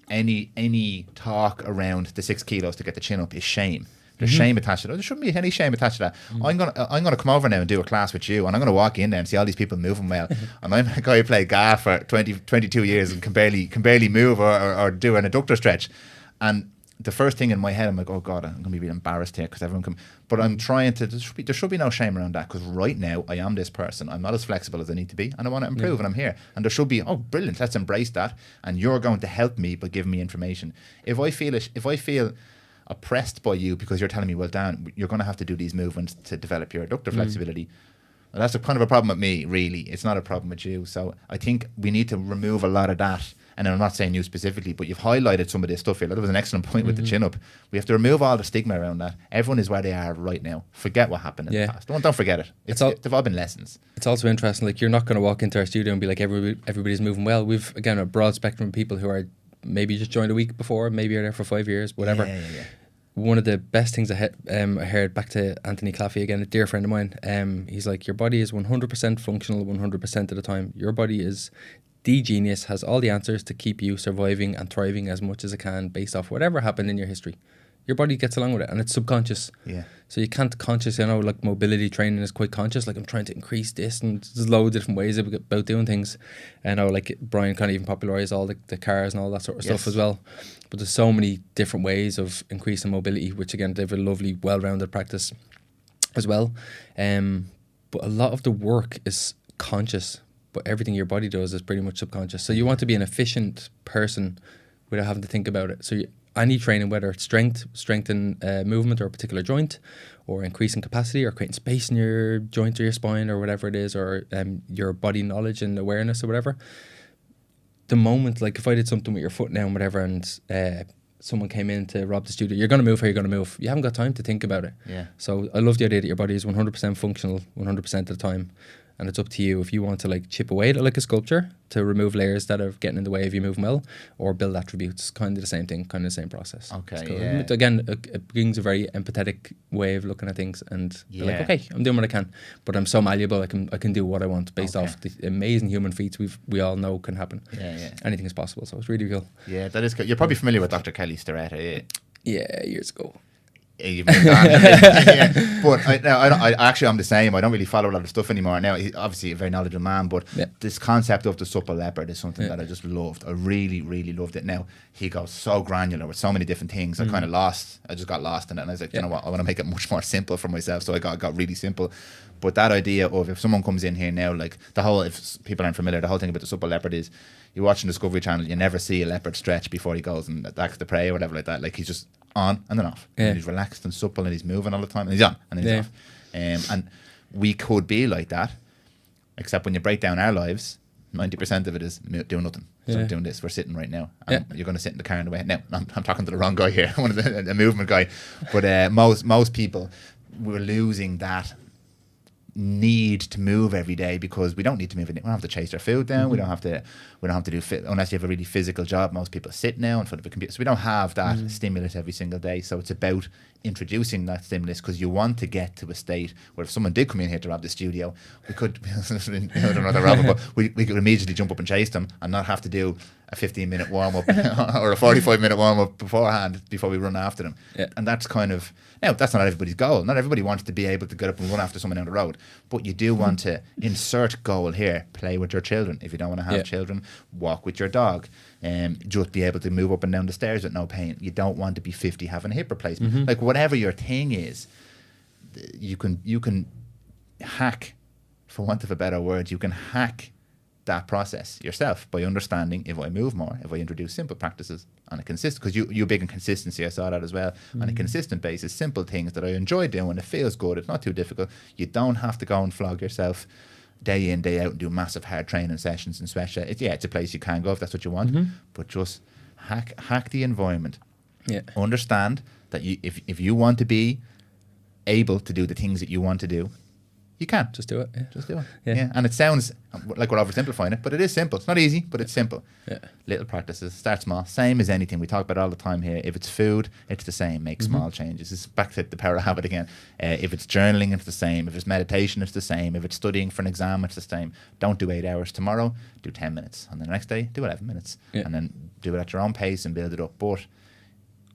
any talk around the 6 kilos to get the chin up is shame. There's shame attached to that. There shouldn't be any shame attached to that. I'm gonna come over now and do a class with you, and I'm gonna walk in there and see all these people moving well. And I'm a guy who played golf for 22 years and can barely move or do an adductor stretch. And the first thing in my head, I'm like, oh God, I'm gonna be really embarrassed here because everyone come. But I'm trying to. There should be no shame around that, because right now I am this person. I'm not as flexible as I need to be, and I want to improve, and I'm here. And there should be, oh, brilliant, let's embrace that. And you're going to help me by giving me information. If I feel oppressed by you because you're telling me, well, Dan, you're going to have to do these movements to develop your adductor flexibility. Well, that's kind of a problem with me, really. It's not a problem with you. So I think we need to remove a lot of that. And I'm not saying you specifically, but you've highlighted some of this stuff here. That was an excellent point with the chin up. We have to remove all the stigma around that. Everyone is where they are right now. Forget what happened in the past. Don't forget it. They've all been lessons. It's also interesting. Like, you're not going to walk into our studio and be like, everybody's moving well. We've, again, a broad spectrum of people who are maybe just joined a week before, maybe are there for 5 years, whatever. Yeah. One of the best things I heard, back to Anthony Claffey again, a dear friend of mine, he's like, your body is 100% functional 100% of the time. Your body is the genius, has all the answers to keep you surviving and thriving as much as it can based off whatever happened in your history. Your body gets along with it, and it's subconscious. Yeah. So you can't consciously, like mobility training is quite conscious. Like, I'm trying to increase this, and there's loads of different ways about doing things. And like Brian kind of even popularized all the cars and all that sort of stuff as well. But there's so many different ways of increasing mobility, which again, they have a lovely, well-rounded practice as well. But a lot of the work is conscious, but everything your body does is pretty much subconscious. So you want to be an efficient person without having to think about it. So any training, whether it's strengthen movement or a particular joint, or increasing capacity, or creating space in your joint or your spine or whatever it is, or your body knowledge and awareness or whatever. The moment, like if I did something with your foot now and whatever, and someone came in to rob the studio, you're going to move how you're going to move. You haven't got time to think about it. Yeah. So I love the idea that your body is 100% functional 100% of the time. And it's up to you if you want to like chip away at it like a sculpture to remove layers that are getting in the way of you moving well, or build attributes. Kind of the same thing, kind of the same process. Okay. Cool. Yeah. Again, it brings a very empathetic way of looking at things, and you're like, okay, I'm doing what I can, but I'm so malleable. I can do what I want based off the amazing human feats we all know can happen. Yeah. Anything is possible. So it's really cool. Yeah, that is cool. You're probably familiar with Dr. Kelly Starretta. Yeah, years ago. You've moved on. But I'm the same. I don't really follow a lot of stuff anymore. Now, he's obviously a very knowledgeable man, but this concept of the supple leopard is something that I just loved. I really, really loved it. Now, he goes so granular with so many different things. I just got lost in it, and I was like, you know what, I want to make it much more simple for myself. So I got really simple. But that idea of, if someone comes in here now, like if people aren't familiar, the whole thing about the supple leopard is, you watch on Discovery Channel, you never see a leopard stretch before he goes and attacks the prey or whatever like that. Like, he's just on and then off. Yeah. And he's relaxed and supple, and he's moving all the time, and he's on and then he's off. And we could be like that, except when you break down our lives, 90% of it is doing nothing. So I'm doing this. We're sitting right now. And you're going to sit in the car on the way. Now, I'm talking to the wrong guy here, one of the movement guy. But most people, we're losing that need to move every day because we don't need to move. We don't have to chase our food down. We don't have to do fit unless you have a really physical job. Most people sit now in front of a computer, so we don't have that stimulus every single day. So it's about introducing that stimulus, because you want to get to a state where if someone did come in here to rob the studio, we could I don't know they're robbing, but we could immediately jump up and chase them and not have to do a 15-minute warm-up or a 45-minute warm-up beforehand before we run after them. Yeah. And that's kind of, now that's not everybody's goal. Not everybody wants to be able to get up and run after someone down the road, but you do want to insert goal here. Play with your children. If you don't want to have children, walk with your dog. Just be able to move up and down the stairs with no pain. You don't want to be 50 having a hip replacement. Like whatever your thing is, you can hack, for want of a better word, you can hack that process yourself by understanding if I move more, if I introduce simple practices on a consistent, because you're big in consistency, I saw that as well, on a consistent basis, simple things that I enjoy doing, it feels good, it's not too difficult. You don't have to go and flog yourself day in, day out and do massive hard training sessions and sweatshirt. It's a place you can go if that's what you want, but just hack the environment. Yeah. Understand that if you want to be able to do the things that you want to do, you can. Just do it. Yeah. Just do it. Yeah. And it sounds like we're oversimplifying it, but it is simple. It's not easy, but it's simple. Yeah. Little practices. Start small. Same as anything. We talk about it all the time here. If it's food, it's the same. Make small changes. It's back to the power of habit again. If it's journaling, it's the same. If it's meditation, it's the same. If it's studying for an exam, it's the same. Don't do 8 hours tomorrow. Do 10 minutes. And then the next day, do 11 minutes. Yeah. And then do it at your own pace and build it up. But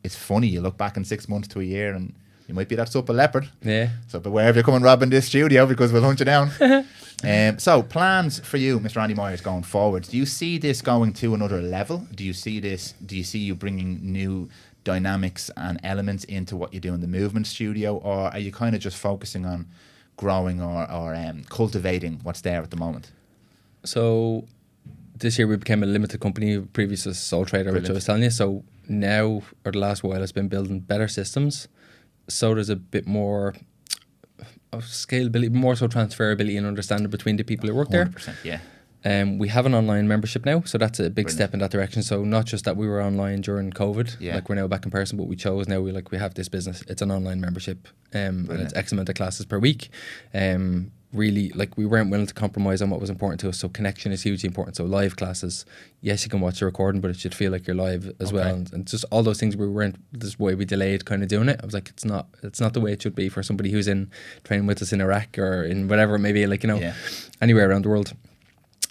it's funny. You look back in 6 months to a year and you might be that supple leopard. Yeah. So beware if you're coming robbing this studio, because we'll hunt you down. So plans for you, Mr. Andy Myers, going forward. Do you see this going to another level? Do you see you bringing new dynamics and elements into what you do in the movement studio? Or are you kind of just focusing on growing or cultivating what's there at the moment? So this year we became a limited company, previous as sole trader, which I was telling you. So now, or the last while, it's been building better systems. So there's a bit more of scalability, more so transferability and understanding between the people who work there. 100%, yeah. We have an online membership now, so that's a big step in that direction. So not just that we were online during COVID, like we're now back in person, but we chose now we have this business. It's an online membership, and it's X amount of classes per week. Really, like, we weren't willing to compromise on what was important to us. So connection is hugely important. So live classes, yes, you can watch the recording, but it should feel like you're live as well. And just all those things, this is why we delayed kind of doing it. I was like, it's not the way it should be for somebody who's in training with us in Iraq or in whatever it may be, like, anywhere around the world.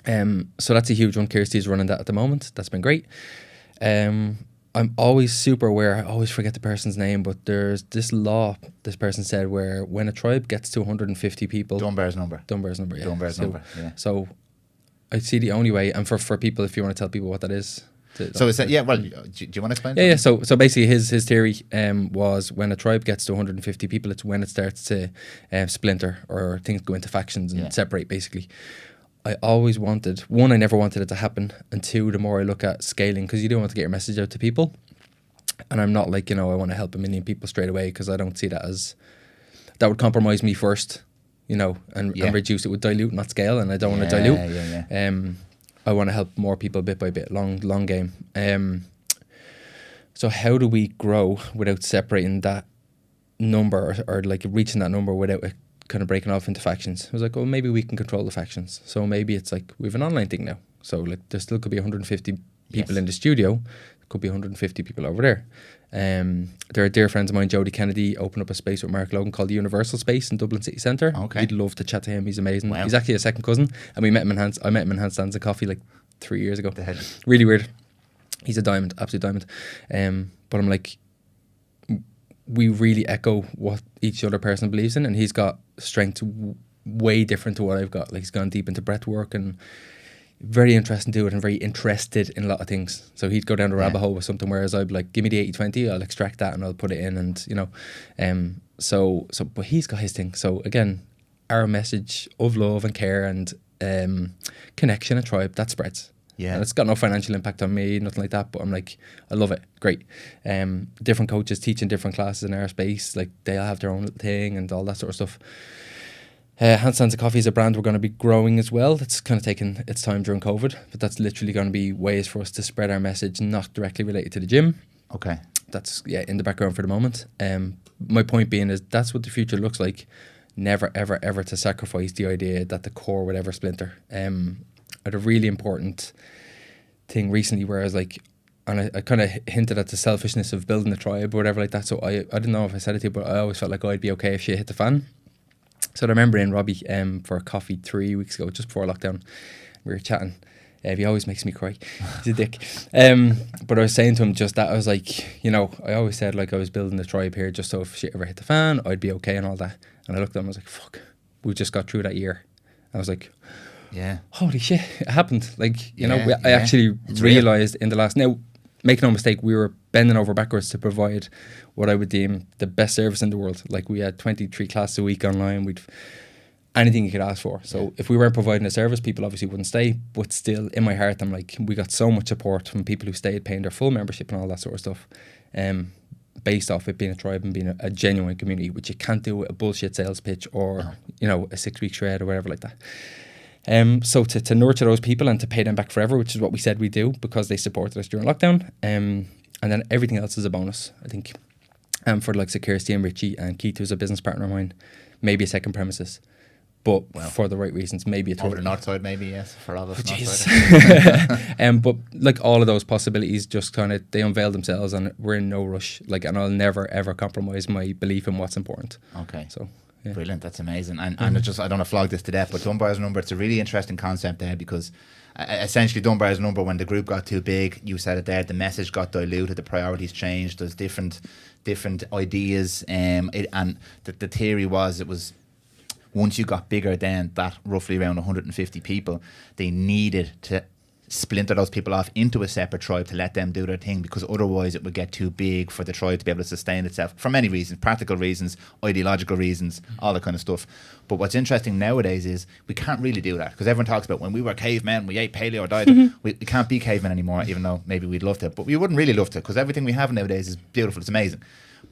So that's a huge one. Kirsty's running that at the moment. That's been great. I'm always super aware, I always forget the person's name, but there's this law this person said where when a tribe gets to 150 people... Dunbar's number, yeah. So I see the only way, and for people, if you want to tell people what that is... do you want to explain? Yeah. So basically his theory was when a tribe gets to 150 people, it's when it starts to splinter or things go into factions and separate, basically. I always wanted, one, I never wanted it to happen, and two, the more I look at scaling, because you do want to get your message out to people, and I'm not like, I want to help a million people straight away, because I don't see that as, that would compromise me first, and reduce, it would dilute, not scale, and I don't want to dilute. I want to help more people bit by bit, long game. So how do we grow without separating that number or like reaching that number without it kind of breaking off into factions? I was like, well, maybe we can control the factions. So maybe it's like we have an online thing now. So like there still could be 150 people in the studio. There could be 150 people over there. There are dear friends of mine, Jody Kennedy, opened up a space with Mark Logan called the Universal Space in Dublin City Centre. Okay. We'd love to chat to him. He's amazing. Wow. He's actually a second cousin, and I met him in Handstands and Coffee like 3 years ago. Really weird. He's a diamond, absolute diamond. But I'm like, we really echo what each other person believes in, and he's got strength way different to what I've got. Like, he's gone deep into breath work and very interesting to it and very interested in a lot of things. So he'd go down the rabbit hole with something, whereas I'd be like, give me the 80-20, I'll extract that and I'll put it in, and but he's got his thing. So again, our message of love and care and connection and tribe, that spreads. Yeah. And it's got no financial impact on me, nothing like that, but I'm like, I love it. Great. Different coaches teaching different classes in our space, like they'll have their own little thing and all that sort of stuff. Handstands and Coffee is a brand we're going to be growing as well. It's kind of taken its time during COVID, but that's literally going to be ways for us to spread our message, not directly related to the gym. Okay. That's in the background for the moment. My point being is that's what the future looks like. never, ever, ever to sacrifice the idea that the core would ever splinter. I had a really important thing recently where I was like, and I kind of hinted at the selfishness of building a tribe or whatever like that. So I didn't know if I said it to you, but I always felt like I'd be okay if shit hit the fan. So I remember in Robbie for a coffee 3 weeks ago, just before lockdown, we were chatting. He always makes me cry. He's a dick. But I was saying to him just that, I was like, you know, I always said like I was building a tribe here just so if shit ever hit the fan, I'd be okay and all that. And I looked at him, I was like, fuck, we just got through that year. I was like, yeah, holy shit, it happened. Like, you know, Yeah, I actually It's real. realised in the last, now, make no mistake, we were bending over backwards to provide what I would deem the best service in the world. Like we had 23 classes a week online. We'd anything you could ask for. So if we weren't providing a service, people obviously wouldn't stay. But still, in my heart, I'm like, we got so much support from people who stayed, paying their full membership and all that sort of stuff, based off it being a tribe and being a genuine community, which you can't do with a bullshit sales pitch or you know, a 6-week shred or whatever like that. So to nurture those people and to pay them back forever, which is what we said we do because they supported us during lockdown. And then everything else is a bonus, I think. For like Kirsty and Richie and Keith, who's a business partner of mine, maybe a second premises. But for the right reasons, maybe a third. Over the north side, maybe, yes, for all of us. North side. But like all of those possibilities just kind of, they unveil themselves and we're in no rush. Like, and I'll never, ever compromise my belief in what's important. Okay. So, yeah. Brilliant, that's amazing. And it's just, I don't want to flog this to death, but Dunbar's number, it's a really interesting concept there because essentially Dunbar's number, when the group got too big, you said it there, the message got diluted, the priorities changed, there's different ideas, and the theory was, it was once you got bigger than that, roughly around 150 people, they needed to splinter those people off into a separate tribe to let them do their thing, because otherwise it would get too big for the tribe to be able to sustain itself for many reasons, practical reasons, ideological reasons, all that kind of stuff. But what's interesting nowadays is we can't really do that, because everyone talks about when we were cavemen, we ate paleo diet. We can't be cavemen anymore, even though maybe we'd love to, but we wouldn't really love to, because everything we have nowadays is beautiful, it's amazing,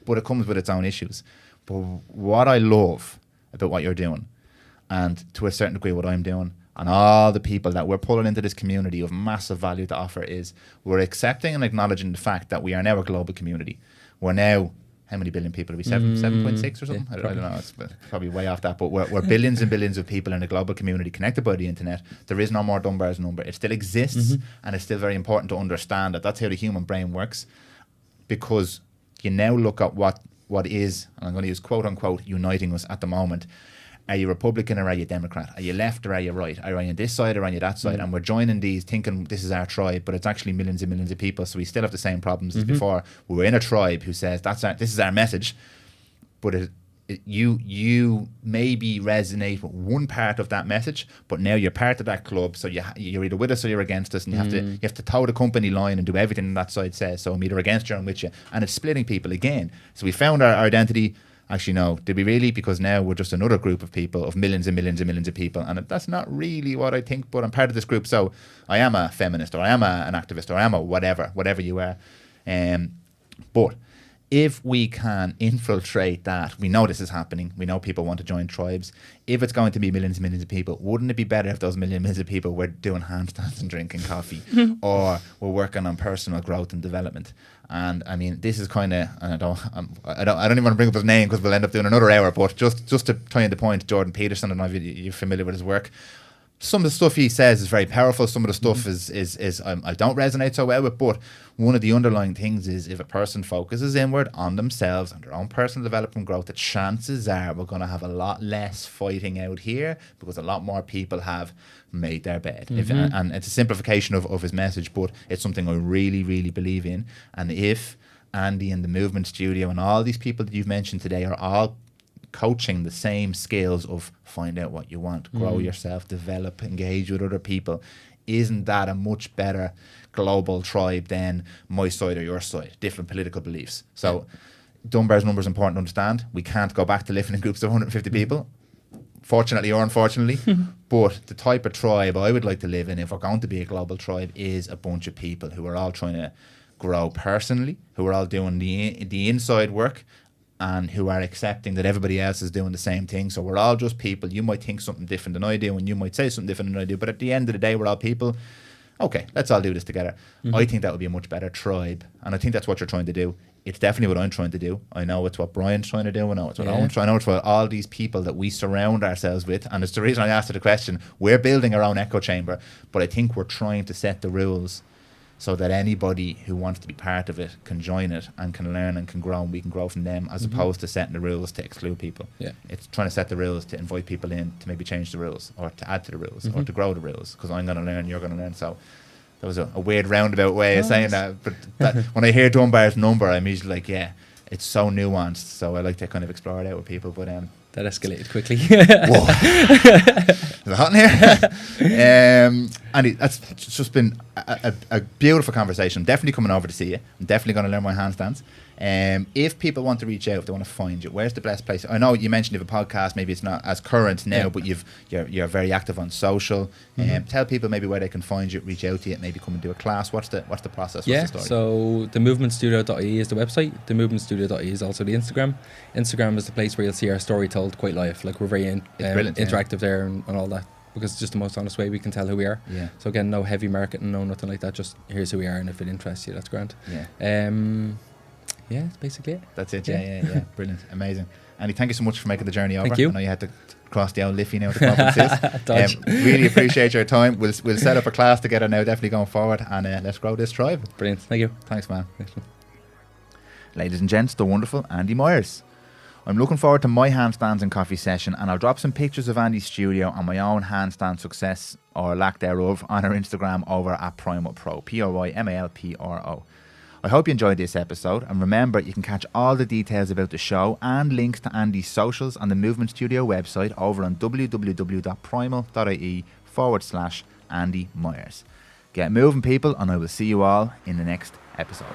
but it comes with its own issues. But what I love about what you're doing, and to a certain degree what I'm doing, and all the people that we're pulling into this community of massive value to offer, is we're accepting and acknowledging the fact that we are now a global community. We're now, how many billion people are we? 7.6 or something? Yeah, I don't know, it's probably way off that, but we're billions and billions of people in a global community connected by the internet. There is no more Dunbar's number. It still exists, and it's still very important to understand that that's how the human brain works, because you now look at what is, and I'm going to use quote unquote, uniting us at the moment. Are you Republican or are you Democrat? Are you left or are you right? Are you on this side or are you that side? And we're joining these thinking this is our tribe, but it's actually millions and millions of people, so we still have the same problems as before. We're in a tribe who says this is our message, but you maybe resonate with one part of that message, but now you're part of that club, so you're either with us or you're against us, and you have to toe the company line and do everything that side says. So I'm either against you or I'm with you, and it's splitting people again. So we found our identity. Actually, no. Did we really? Because now we're just another group of people, of millions and millions and millions of people. And that's not really what I think, but I'm part of this group. So I am a feminist, or I am an activist, or I am a whatever you are. But if we can infiltrate that, we know this is happening. We know people want to join tribes. If it's going to be millions and millions of people, wouldn't it be better if those millions of people were doing handstands and drinking coffee, or we're working on personal growth and development? And I mean, this is kind of, and I don't even want to bring up his name because we'll end up doing another hour. But just to try and the point, Jordan Peterson, I don't know if you're familiar with his work. Some of the stuff he says is very powerful. Some of the stuff is I don't resonate so well with. But one of the underlying things is, if a person focuses inward on themselves and their own personal development growth, the chances are we're going to have a lot less fighting out here, because a lot more people have made their bed. And it's a simplification of his message, but it's something I really, really believe in. And if Andy and the Movement Studio and all these people that you've mentioned today are all coaching the same skills of find out what you want, grow yourself, develop, engage with other people, isn't that a much better global tribe than my side or your side, different political beliefs? So Dunbar's number is important to understand. We can't go back to living in groups of 150 people, fortunately or unfortunately. But the type of tribe I would like to live in, if we're going to be a global tribe, is a bunch of people who are all trying to grow personally, who are all doing the inside work, and who are accepting that everybody else is doing the same thing. So we're all just people. You might think something different than I do, and you might say something different than I do, but at the end of the day, we're all people. okay, let's all do this together. I think that would be a much better tribe. And I think that's what you're trying to do. It's definitely what I'm trying to do. I know it's what Brian's trying to do. I know it's what Owen's trying to do. I know it's what all these people that we surround ourselves with. And it's the reason I asked the question. We're building our own echo chamber, but I think we're trying to set the rules so that anybody who wants to be part of it can join it and can learn and can grow, and we can grow from them, as opposed to setting the rules to exclude people. Yeah. It's trying to set the rules to invite people in to maybe change the rules or to add to the rules or to grow the rules, because I'm going to learn, you're going to learn. So that was a weird roundabout way of saying that. But that, when I hear Dunbar's number, I'm usually like, yeah, it's so nuanced. So I like to kind of explore it out with people. But that escalated quickly. Whoa. Is it hot in here? Andy, that's just been a beautiful conversation. I'm definitely coming over to see you. I'm definitely going to learn my handstands. If people want to reach out, if they want to find you, where's the best place? I know you mentioned you have a podcast. Maybe it's not as current now, but you're very active on social. Tell people maybe where they can find you, reach out to you, maybe come and do a class. What's the process? What's the story? So themovementstudio.ie is the website. Themovementstudio.ie is also the Instagram. Instagram is the place where you'll see our story told quite live. Like, we're very interactive there and all that, because it's just the most honest way we can tell who we are. Yeah. So again, no heavy marketing, no nothing like that. Just here's who we are, and if it interests you, that's grand. Yeah. Yeah, that's basically it. That's it. Yeah. Brilliant, amazing. Andy, thank you so much for making the journey over. Thank you. I know you had to cross the old Liffey now. The conference is. Really appreciate your time. We'll set up a class together now, definitely going forward, and let's grow this tribe. Brilliant. Thank you. Thanks, man. Ladies and gents, the wonderful Andy Myers. I'm looking forward to my handstands and coffee session, and I'll drop some pictures of Andy's studio and my own handstand success, or lack thereof, on our Instagram over at Prymal Pro, PRYMALPRO. I hope you enjoyed this episode, and remember, you can catch all the details about the show and links to Andy's socials on the Movement Studio website over on www.prymal.ie/Andy Myers. Get moving, people, and I will see you all in the next episode.